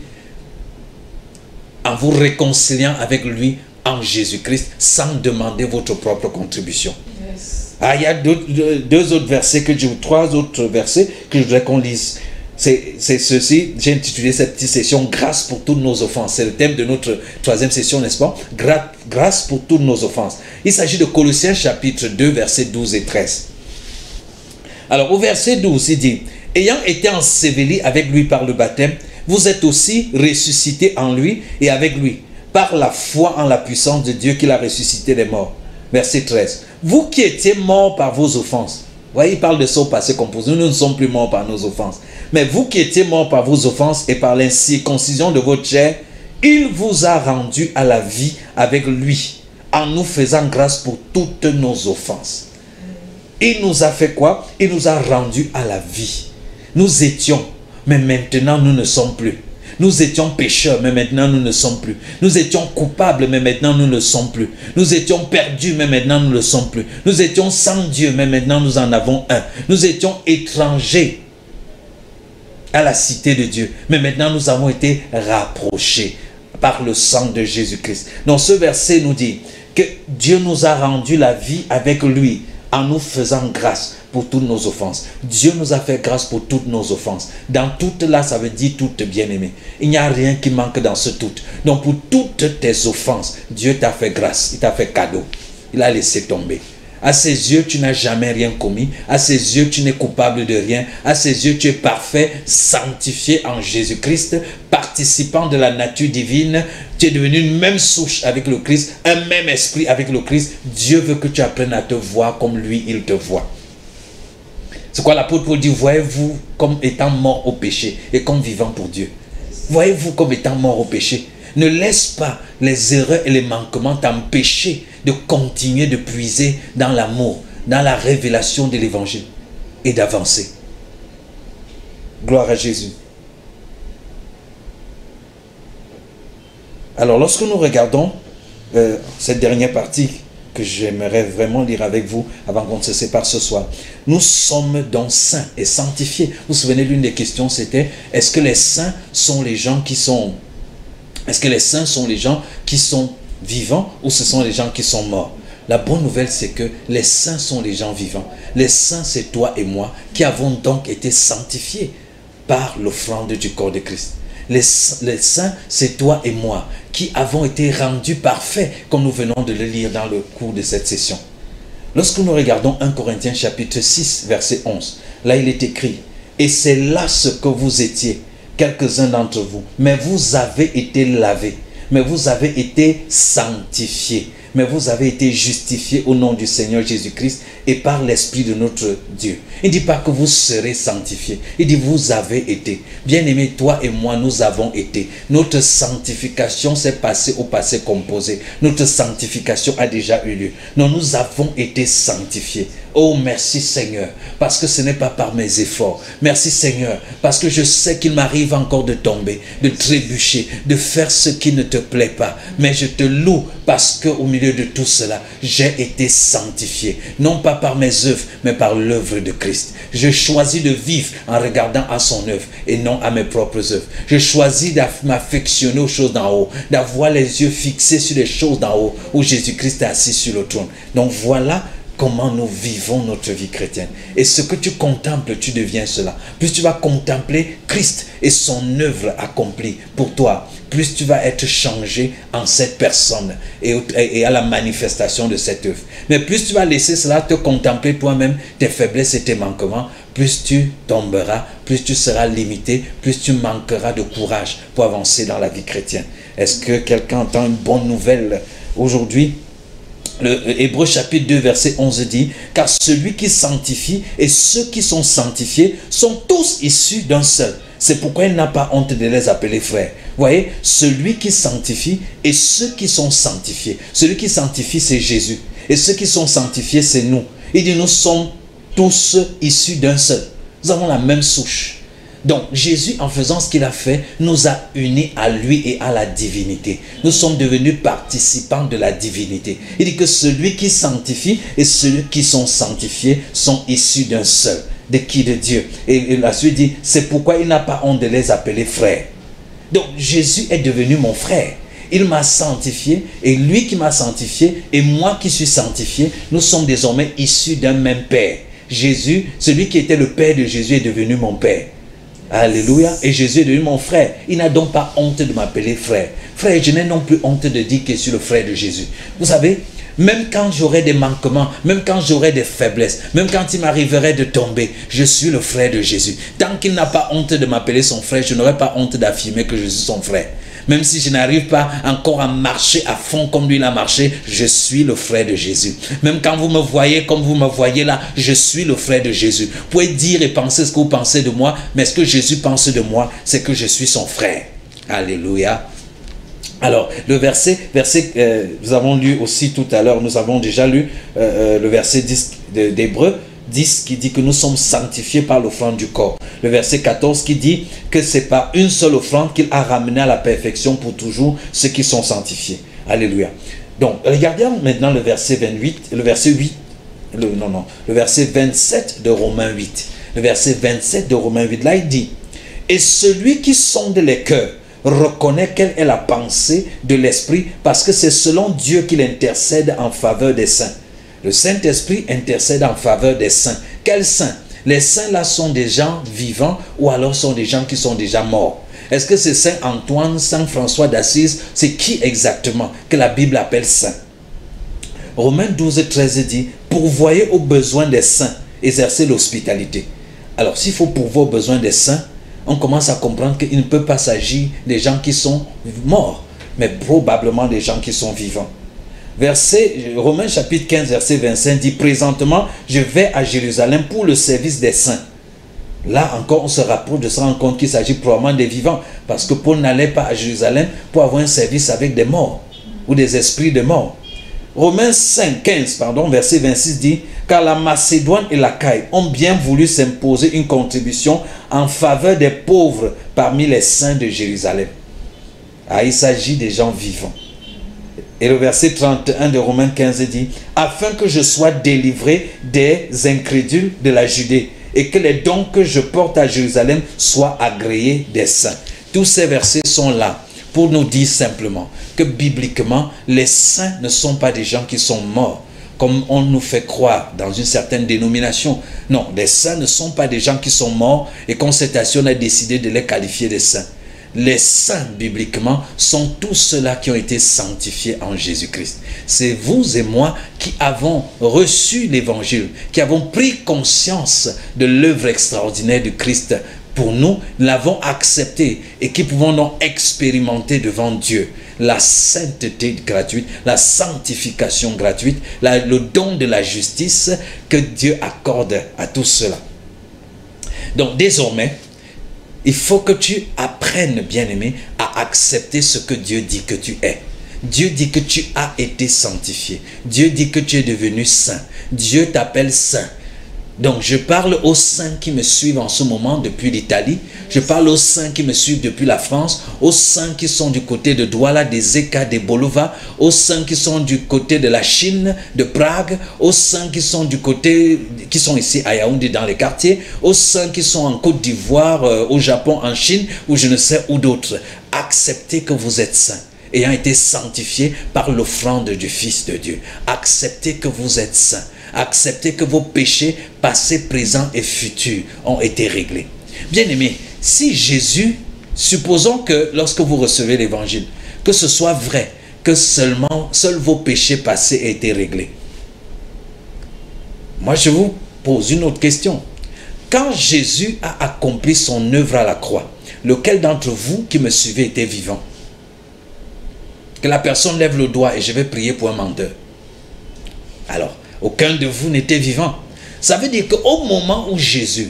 en vous réconciliant avec lui en Jésus-Christ, sans demander votre propre contribution. Yes. Ah, il y a trois autres versets que je voudrais qu'on lise. C'est ceci, j'ai intitulé cette petite session « Grâce pour toutes nos offenses ». C'est le thème de notre troisième session, n'est-ce pas? Grâce pour toutes nos offenses. Il s'agit de Colossiens chapitre 2, versets 12 et 13. Alors, au verset 12, il dit « Ayant été ensevelis avec lui par le baptême, vous êtes aussi ressuscités en lui et avec lui, par la foi en la puissance de Dieu qui l'a ressuscité des morts. » Verset 13. « Vous qui étiez morts par vos offenses. » Vous voyez, il parle de son passé composé. Nous ne sommes plus morts par nos offenses. Mais vous qui étiez morts par vos offenses et par l'incirconcision de votre chair, il vous a rendu à la vie avec lui, en nous faisant grâce pour toutes nos offenses. Il nous a fait quoi? Il nous a rendu à la vie. Nous étions, mais maintenant nous ne sommes plus. Nous étions pécheurs, mais maintenant nous ne sommes plus. Nous étions coupables, mais maintenant nous ne sommes plus. Nous étions perdus, mais maintenant nous ne sommes plus. Nous étions sans Dieu, mais maintenant nous en avons un. Nous étions étrangers à la cité de Dieu, mais maintenant nous avons été rapprochés par le sang de Jésus-Christ. Donc ce verset nous dit que Dieu nous a rendu la vie avec lui en nous faisant grâce pour toutes nos offenses. Dieu nous a fait grâce pour toutes nos offenses. Dans toutes là, ça veut dire toutes, bien-aimées. Il n'y a rien qui manque dans ce tout. Donc pour toutes tes offenses, Dieu t'a fait grâce, il t'a fait cadeau. Il a laissé tomber. À ses yeux, tu n'as jamais rien commis. À ses yeux, tu n'es coupable de rien. À ses yeux, tu es parfait, sanctifié en Jésus-Christ, participant de la nature divine. Tu es devenu une même souche avec le Christ, un même esprit avec le Christ. Dieu veut que tu apprennes à te voir comme lui, il te voit. C'est quoi l'apôtre Paul dit? Voyez-vous comme étant mort au péché et comme vivant pour Dieu. Voyez-vous comme étant mort au péché. Ne laisse pas les erreurs et les manquements t'empêcher de continuer de puiser dans l'amour, dans la révélation de l'évangile et d'avancer. Gloire à Jésus. Alors lorsque nous regardons cette dernière partie que j'aimerais vraiment lire avec vous avant qu'on se sépare ce soir, nous sommes donc saints et sanctifiés. Vous vous souvenez, l'une des questions c'était, est-ce que les saints sont les gens qui sont... Est-ce que les saints sont les gens qui sont vivants ou ce sont les gens qui sont morts? La bonne nouvelle, c'est que les saints sont les gens vivants. Les saints, c'est toi et moi qui avons donc été sanctifiés par l'offrande du corps de Christ. Les saints, c'est toi et moi qui avons été rendus parfaits, comme nous venons de le lire dans le cours de cette session. Lorsque nous regardons 1 Corinthiens chapitre 6, verset 11, là il est écrit, « Et c'est là ce que vous étiez, quelques-uns d'entre vous, mais vous avez été lavés, mais vous avez été sanctifiés, mais vous avez été justifiés au nom du Seigneur Jésus-Christ et par l'Esprit de notre Dieu. » Il ne dit pas que vous serez sanctifiés, il dit vous avez été. Bien-aimés, toi et moi, nous avons été. Notre sanctification s'est passée au passé composé. Notre sanctification a déjà eu lieu. Non, nous avons été sanctifiés. Oh, merci Seigneur, parce que ce n'est pas par mes efforts. Merci Seigneur, parce que je sais qu'il m'arrive encore de tomber, de trébucher, de faire ce qui ne te plaît pas. Mais je te loue parce qu'au milieu de tout cela, j'ai été sanctifié. Non pas par mes œuvres, mais par l'œuvre de Christ. Je choisis de vivre en regardant à son œuvre et non à mes propres œuvres. Je choisis de m'affectionner aux choses d'en haut, d'avoir les yeux fixés sur les choses d'en haut, où Jésus-Christ est assis sur le trône. Donc voilà comment nous vivons notre vie chrétienne. Et ce que tu contemples, tu deviens cela. Plus tu vas contempler Christ et son œuvre accomplie pour toi, plus tu vas être changé en cette personne et à la manifestation de cette œuvre. Mais plus tu vas laisser cela te contempler toi-même, tes faiblesses et tes manquements, plus tu tomberas, plus tu seras limité, plus tu manqueras de courage pour avancer dans la vie chrétienne. Est-ce que quelqu'un entend une bonne nouvelle aujourd'hui? Le Hébreux chapitre 2 verset 11 dit, « Car celui qui sanctifie et ceux qui sont sanctifiés sont tous issus d'un seul. C'est pourquoi il n'a pas honte de les appeler frères. » Vous voyez, celui qui sanctifie et ceux qui sont sanctifiés. Celui qui sanctifie, c'est Jésus. Et ceux qui sont sanctifiés, c'est nous. Il dit, nous sommes tous issus d'un seul. Nous avons la même souche. Donc Jésus, en faisant ce qu'il a fait, nous a unis à lui et à la divinité. Nous sommes devenus participants de la divinité. Il dit que celui qui sanctifie et ceux qui sont sanctifiés sont issus d'un seul. De qui? De Dieu. Et la suite dit, c'est pourquoi il n'a pas honte de les appeler frères. Donc Jésus est devenu mon frère. Il m'a sanctifié, et lui qui m'a sanctifié, et moi qui suis sanctifié, nous sommes désormais issus d'un même Père. Jésus, celui qui était le Père de Jésus, est devenu mon Père. Alléluia. Et Jésus est devenu mon frère. Il n'a donc pas honte de m'appeler frère. Frère, je n'ai non plus honte de dire que je suis le frère de Jésus. Vous savez, même quand j'aurai des manquements, même quand j'aurai des faiblesses, même quand il m'arriverait de tomber, je suis le frère de Jésus. Tant qu'il n'a pas honte de m'appeler son frère, je n'aurai pas honte d'affirmer que je suis son frère. Même si je n'arrive pas encore à marcher à fond comme lui l'a marché, je suis le frère de Jésus. Même quand vous me voyez comme vous me voyez là, je suis le frère de Jésus. Vous pouvez dire et penser ce que vous pensez de moi, mais ce que Jésus pense de moi, c'est que je suis son frère. Alléluia. Alors, le verset nous avons lu aussi tout à l'heure, nous avons déjà lu le verset 10 d'Hébreux 10 qui dit que nous sommes sanctifiés par l'offrande du corps. Le verset 14 qui dit que c'est par une seule offrande qu'il a ramené à la perfection pour toujours ceux qui sont sanctifiés. Alléluia. Donc, regardez maintenant le verset 28, le verset 27 de Romains 8. Le verset 27 de Romains 8, là il dit, et celui qui sonde les cœurs reconnaît quelle est la pensée de l'Esprit, parce que c'est selon Dieu qu'il intercède en faveur des saints. Le Saint-Esprit intercède en faveur des saints. Quels saints? Les saints là sont des gens vivants ou alors sont des gens qui sont déjà morts. Est-ce que c'est Saint Antoine, Saint François d'Assise? C'est qui exactement que la Bible appelle saint? Romains 12, 13 dit, pourvoyez aux besoins des saints, exercez l'hospitalité. Alors s'il faut pourvoir aux besoins des saints, on commence à comprendre qu'il ne peut pas s'agir des gens qui sont morts, mais probablement des gens qui sont vivants. Romains chapitre 15, verset 25 dit, présentement, je vais à Jérusalem pour le service des saints. Là encore, on se rapproche de se rendre compte qu'il s'agit probablement des vivants, parce que Paul n'allait pas à Jérusalem pour avoir un service avec des morts, ou des esprits de mort. Romains 15, verset 26 dit, car la Macédoine et l'Achaïe ont bien voulu s'imposer une contribution en faveur des pauvres parmi les saints de Jérusalem. Ah, il s'agit des gens vivants. Et le verset 31 de Romains 15 dit, afin que je sois délivré des incrédules de la Judée et que les dons que je porte à Jérusalem soient agréés des saints. Tous ces versets sont là pour nous dire simplement que bibliquement, les saints ne sont pas des gens qui sont morts, comme on nous fait croire dans une certaine dénomination. Non, les saints ne sont pas des gens qui sont morts et qu'on s'est assis, on a décidé de les qualifier de saints. Les saints, bibliquement, sont tous ceux-là qui ont été sanctifiés en Jésus-Christ. C'est vous et moi qui avons reçu l'évangile, qui avons pris conscience de l'œuvre extraordinaire de Christ pour nous, l'avons accepté et qui pouvons donc expérimenter devant Dieu la sainteté gratuite, la sanctification gratuite, le don de la justice que Dieu accorde à tous ceux-là. Donc désormais, il faut que tu apprennes, bien-aimé, à accepter ce que Dieu dit que tu es. Dieu dit que tu as été sanctifié. Dieu dit que tu es devenu saint. Dieu t'appelle saint. Donc je parle aux saints qui me suivent en ce moment depuis l'Italie. Je parle aux saints qui me suivent depuis la France, aux saints qui sont du côté de Douala, des Eka, des Bolova, aux saints qui sont du côté de la Chine, de Prague, aux saints qui sont du côté, qui sont ici à Yaoundé dans les quartiers, aux saints qui sont en Côte d'Ivoire, au Japon, en Chine, ou je ne sais où d'autres. Acceptez que vous êtes saints, ayant été sanctifiés par l'offrande du Fils de Dieu. Acceptez que vous êtes saints. Acceptez que vos péchés passés, présents et futurs ont été réglés. Bien-aimés, si Jésus, supposons que lorsque vous recevez l'évangile, que ce soit vrai, que seuls vos péchés passés aient été réglés. Moi, je vous pose une autre question. Quand Jésus a accompli son œuvre à la croix, lequel d'entre vous qui me suivez était vivant? Que la personne lève le doigt et je vais prier pour un menteur. Alors, aucun de vous n'était vivant. Ça veut dire qu'au moment où Jésus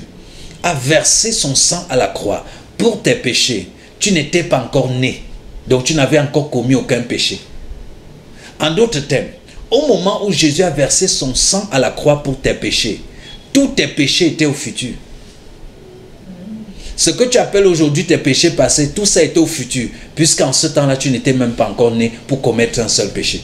a versé son sang à la croix pour tes péchés, tu n'étais pas encore né. Donc tu n'avais encore commis aucun péché. En d'autres termes, au moment où Jésus a versé son sang à la croix pour tes péchés, tous tes péchés étaient au futur. Ce que tu appelles aujourd'hui tes péchés passés, tout ça était au futur, puisqu'en ce temps-là, tu n'étais même pas encore né pour commettre un seul péché.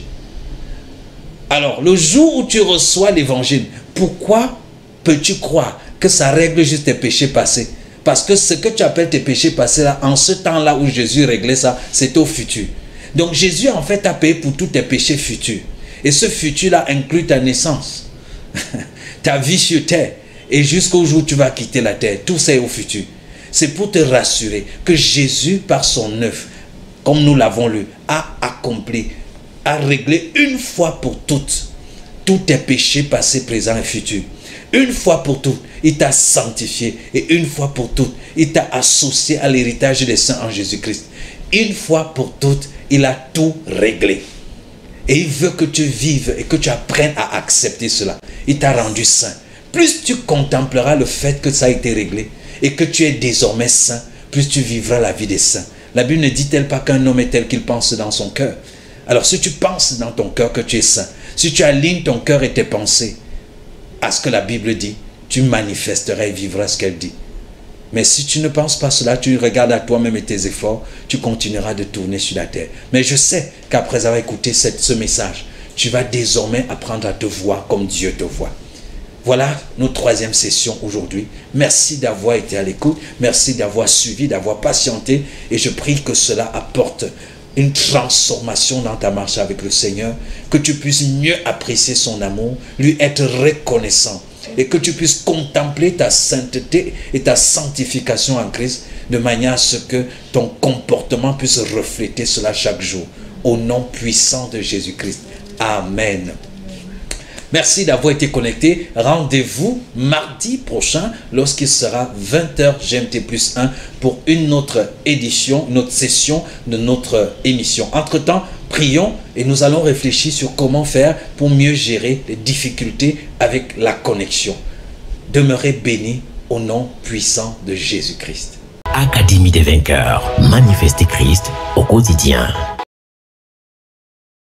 Alors, le jour où tu reçois l'évangile, pourquoi peux-tu croire que ça règle juste tes péchés passés? Parce que ce que tu appelles tes péchés passés, là, en ce temps-là où Jésus réglait ça, c'était au futur. Donc, Jésus, en fait, a payé pour tous tes péchés futurs. Et ce futur-là inclut ta naissance, ta vie sur terre, et jusqu'au jour où tu vas quitter la terre. Tout ça est au futur. C'est pour te rassurer que Jésus, par son œuvre, comme nous l'avons lu, a accompli, a réglé une fois pour toutes tous tes péchés passés, présents et futurs. Une fois pour toutes, il t'a sanctifié. Et une fois pour toutes, il t'a associé à l'héritage des saints en Jésus-Christ. Une fois pour toutes, il a tout réglé. Et il veut que tu vives et que tu apprennes à accepter cela. Il t'a rendu saint. Plus tu contempleras le fait que ça a été réglé et que tu es désormais saint, plus tu vivras la vie des saints. La Bible ne dit-elle pas qu'un homme est tel qu'il pense dans son cœur? Alors si tu penses dans ton cœur que tu es saint, si tu alignes ton cœur et tes pensées à ce que la Bible dit, tu manifesteras et vivras ce qu'elle dit. Mais si tu ne penses pas cela, tu regardes à toi-même et tes efforts, tu continueras de tourner sur la terre. Mais je sais qu'après avoir écouté ce message, tu vas désormais apprendre à te voir comme Dieu te voit. Voilà notre troisième session aujourd'hui. Merci d'avoir été à l'écoute. Merci d'avoir suivi, d'avoir patienté. Et je prie que cela apporte une transformation dans ta marche avec le Seigneur. Que tu puisses mieux apprécier son amour, lui être reconnaissant. Et que tu puisses contempler ta sainteté et ta sanctification en Christ de manière à ce que ton comportement puisse refléter cela chaque jour. Au nom puissant de Jésus-Christ. Amen. Merci d'avoir été connecté. Rendez-vous mardi prochain lorsqu'il sera 20h GMT+1 pour une autre édition, une autre session de notre émission. Entre-temps, prions et nous allons réfléchir sur comment faire pour mieux gérer les difficultés avec la connexion. Demeurez bénis au nom puissant de Jésus-Christ. Académie des vainqueurs, manifester Christ au quotidien.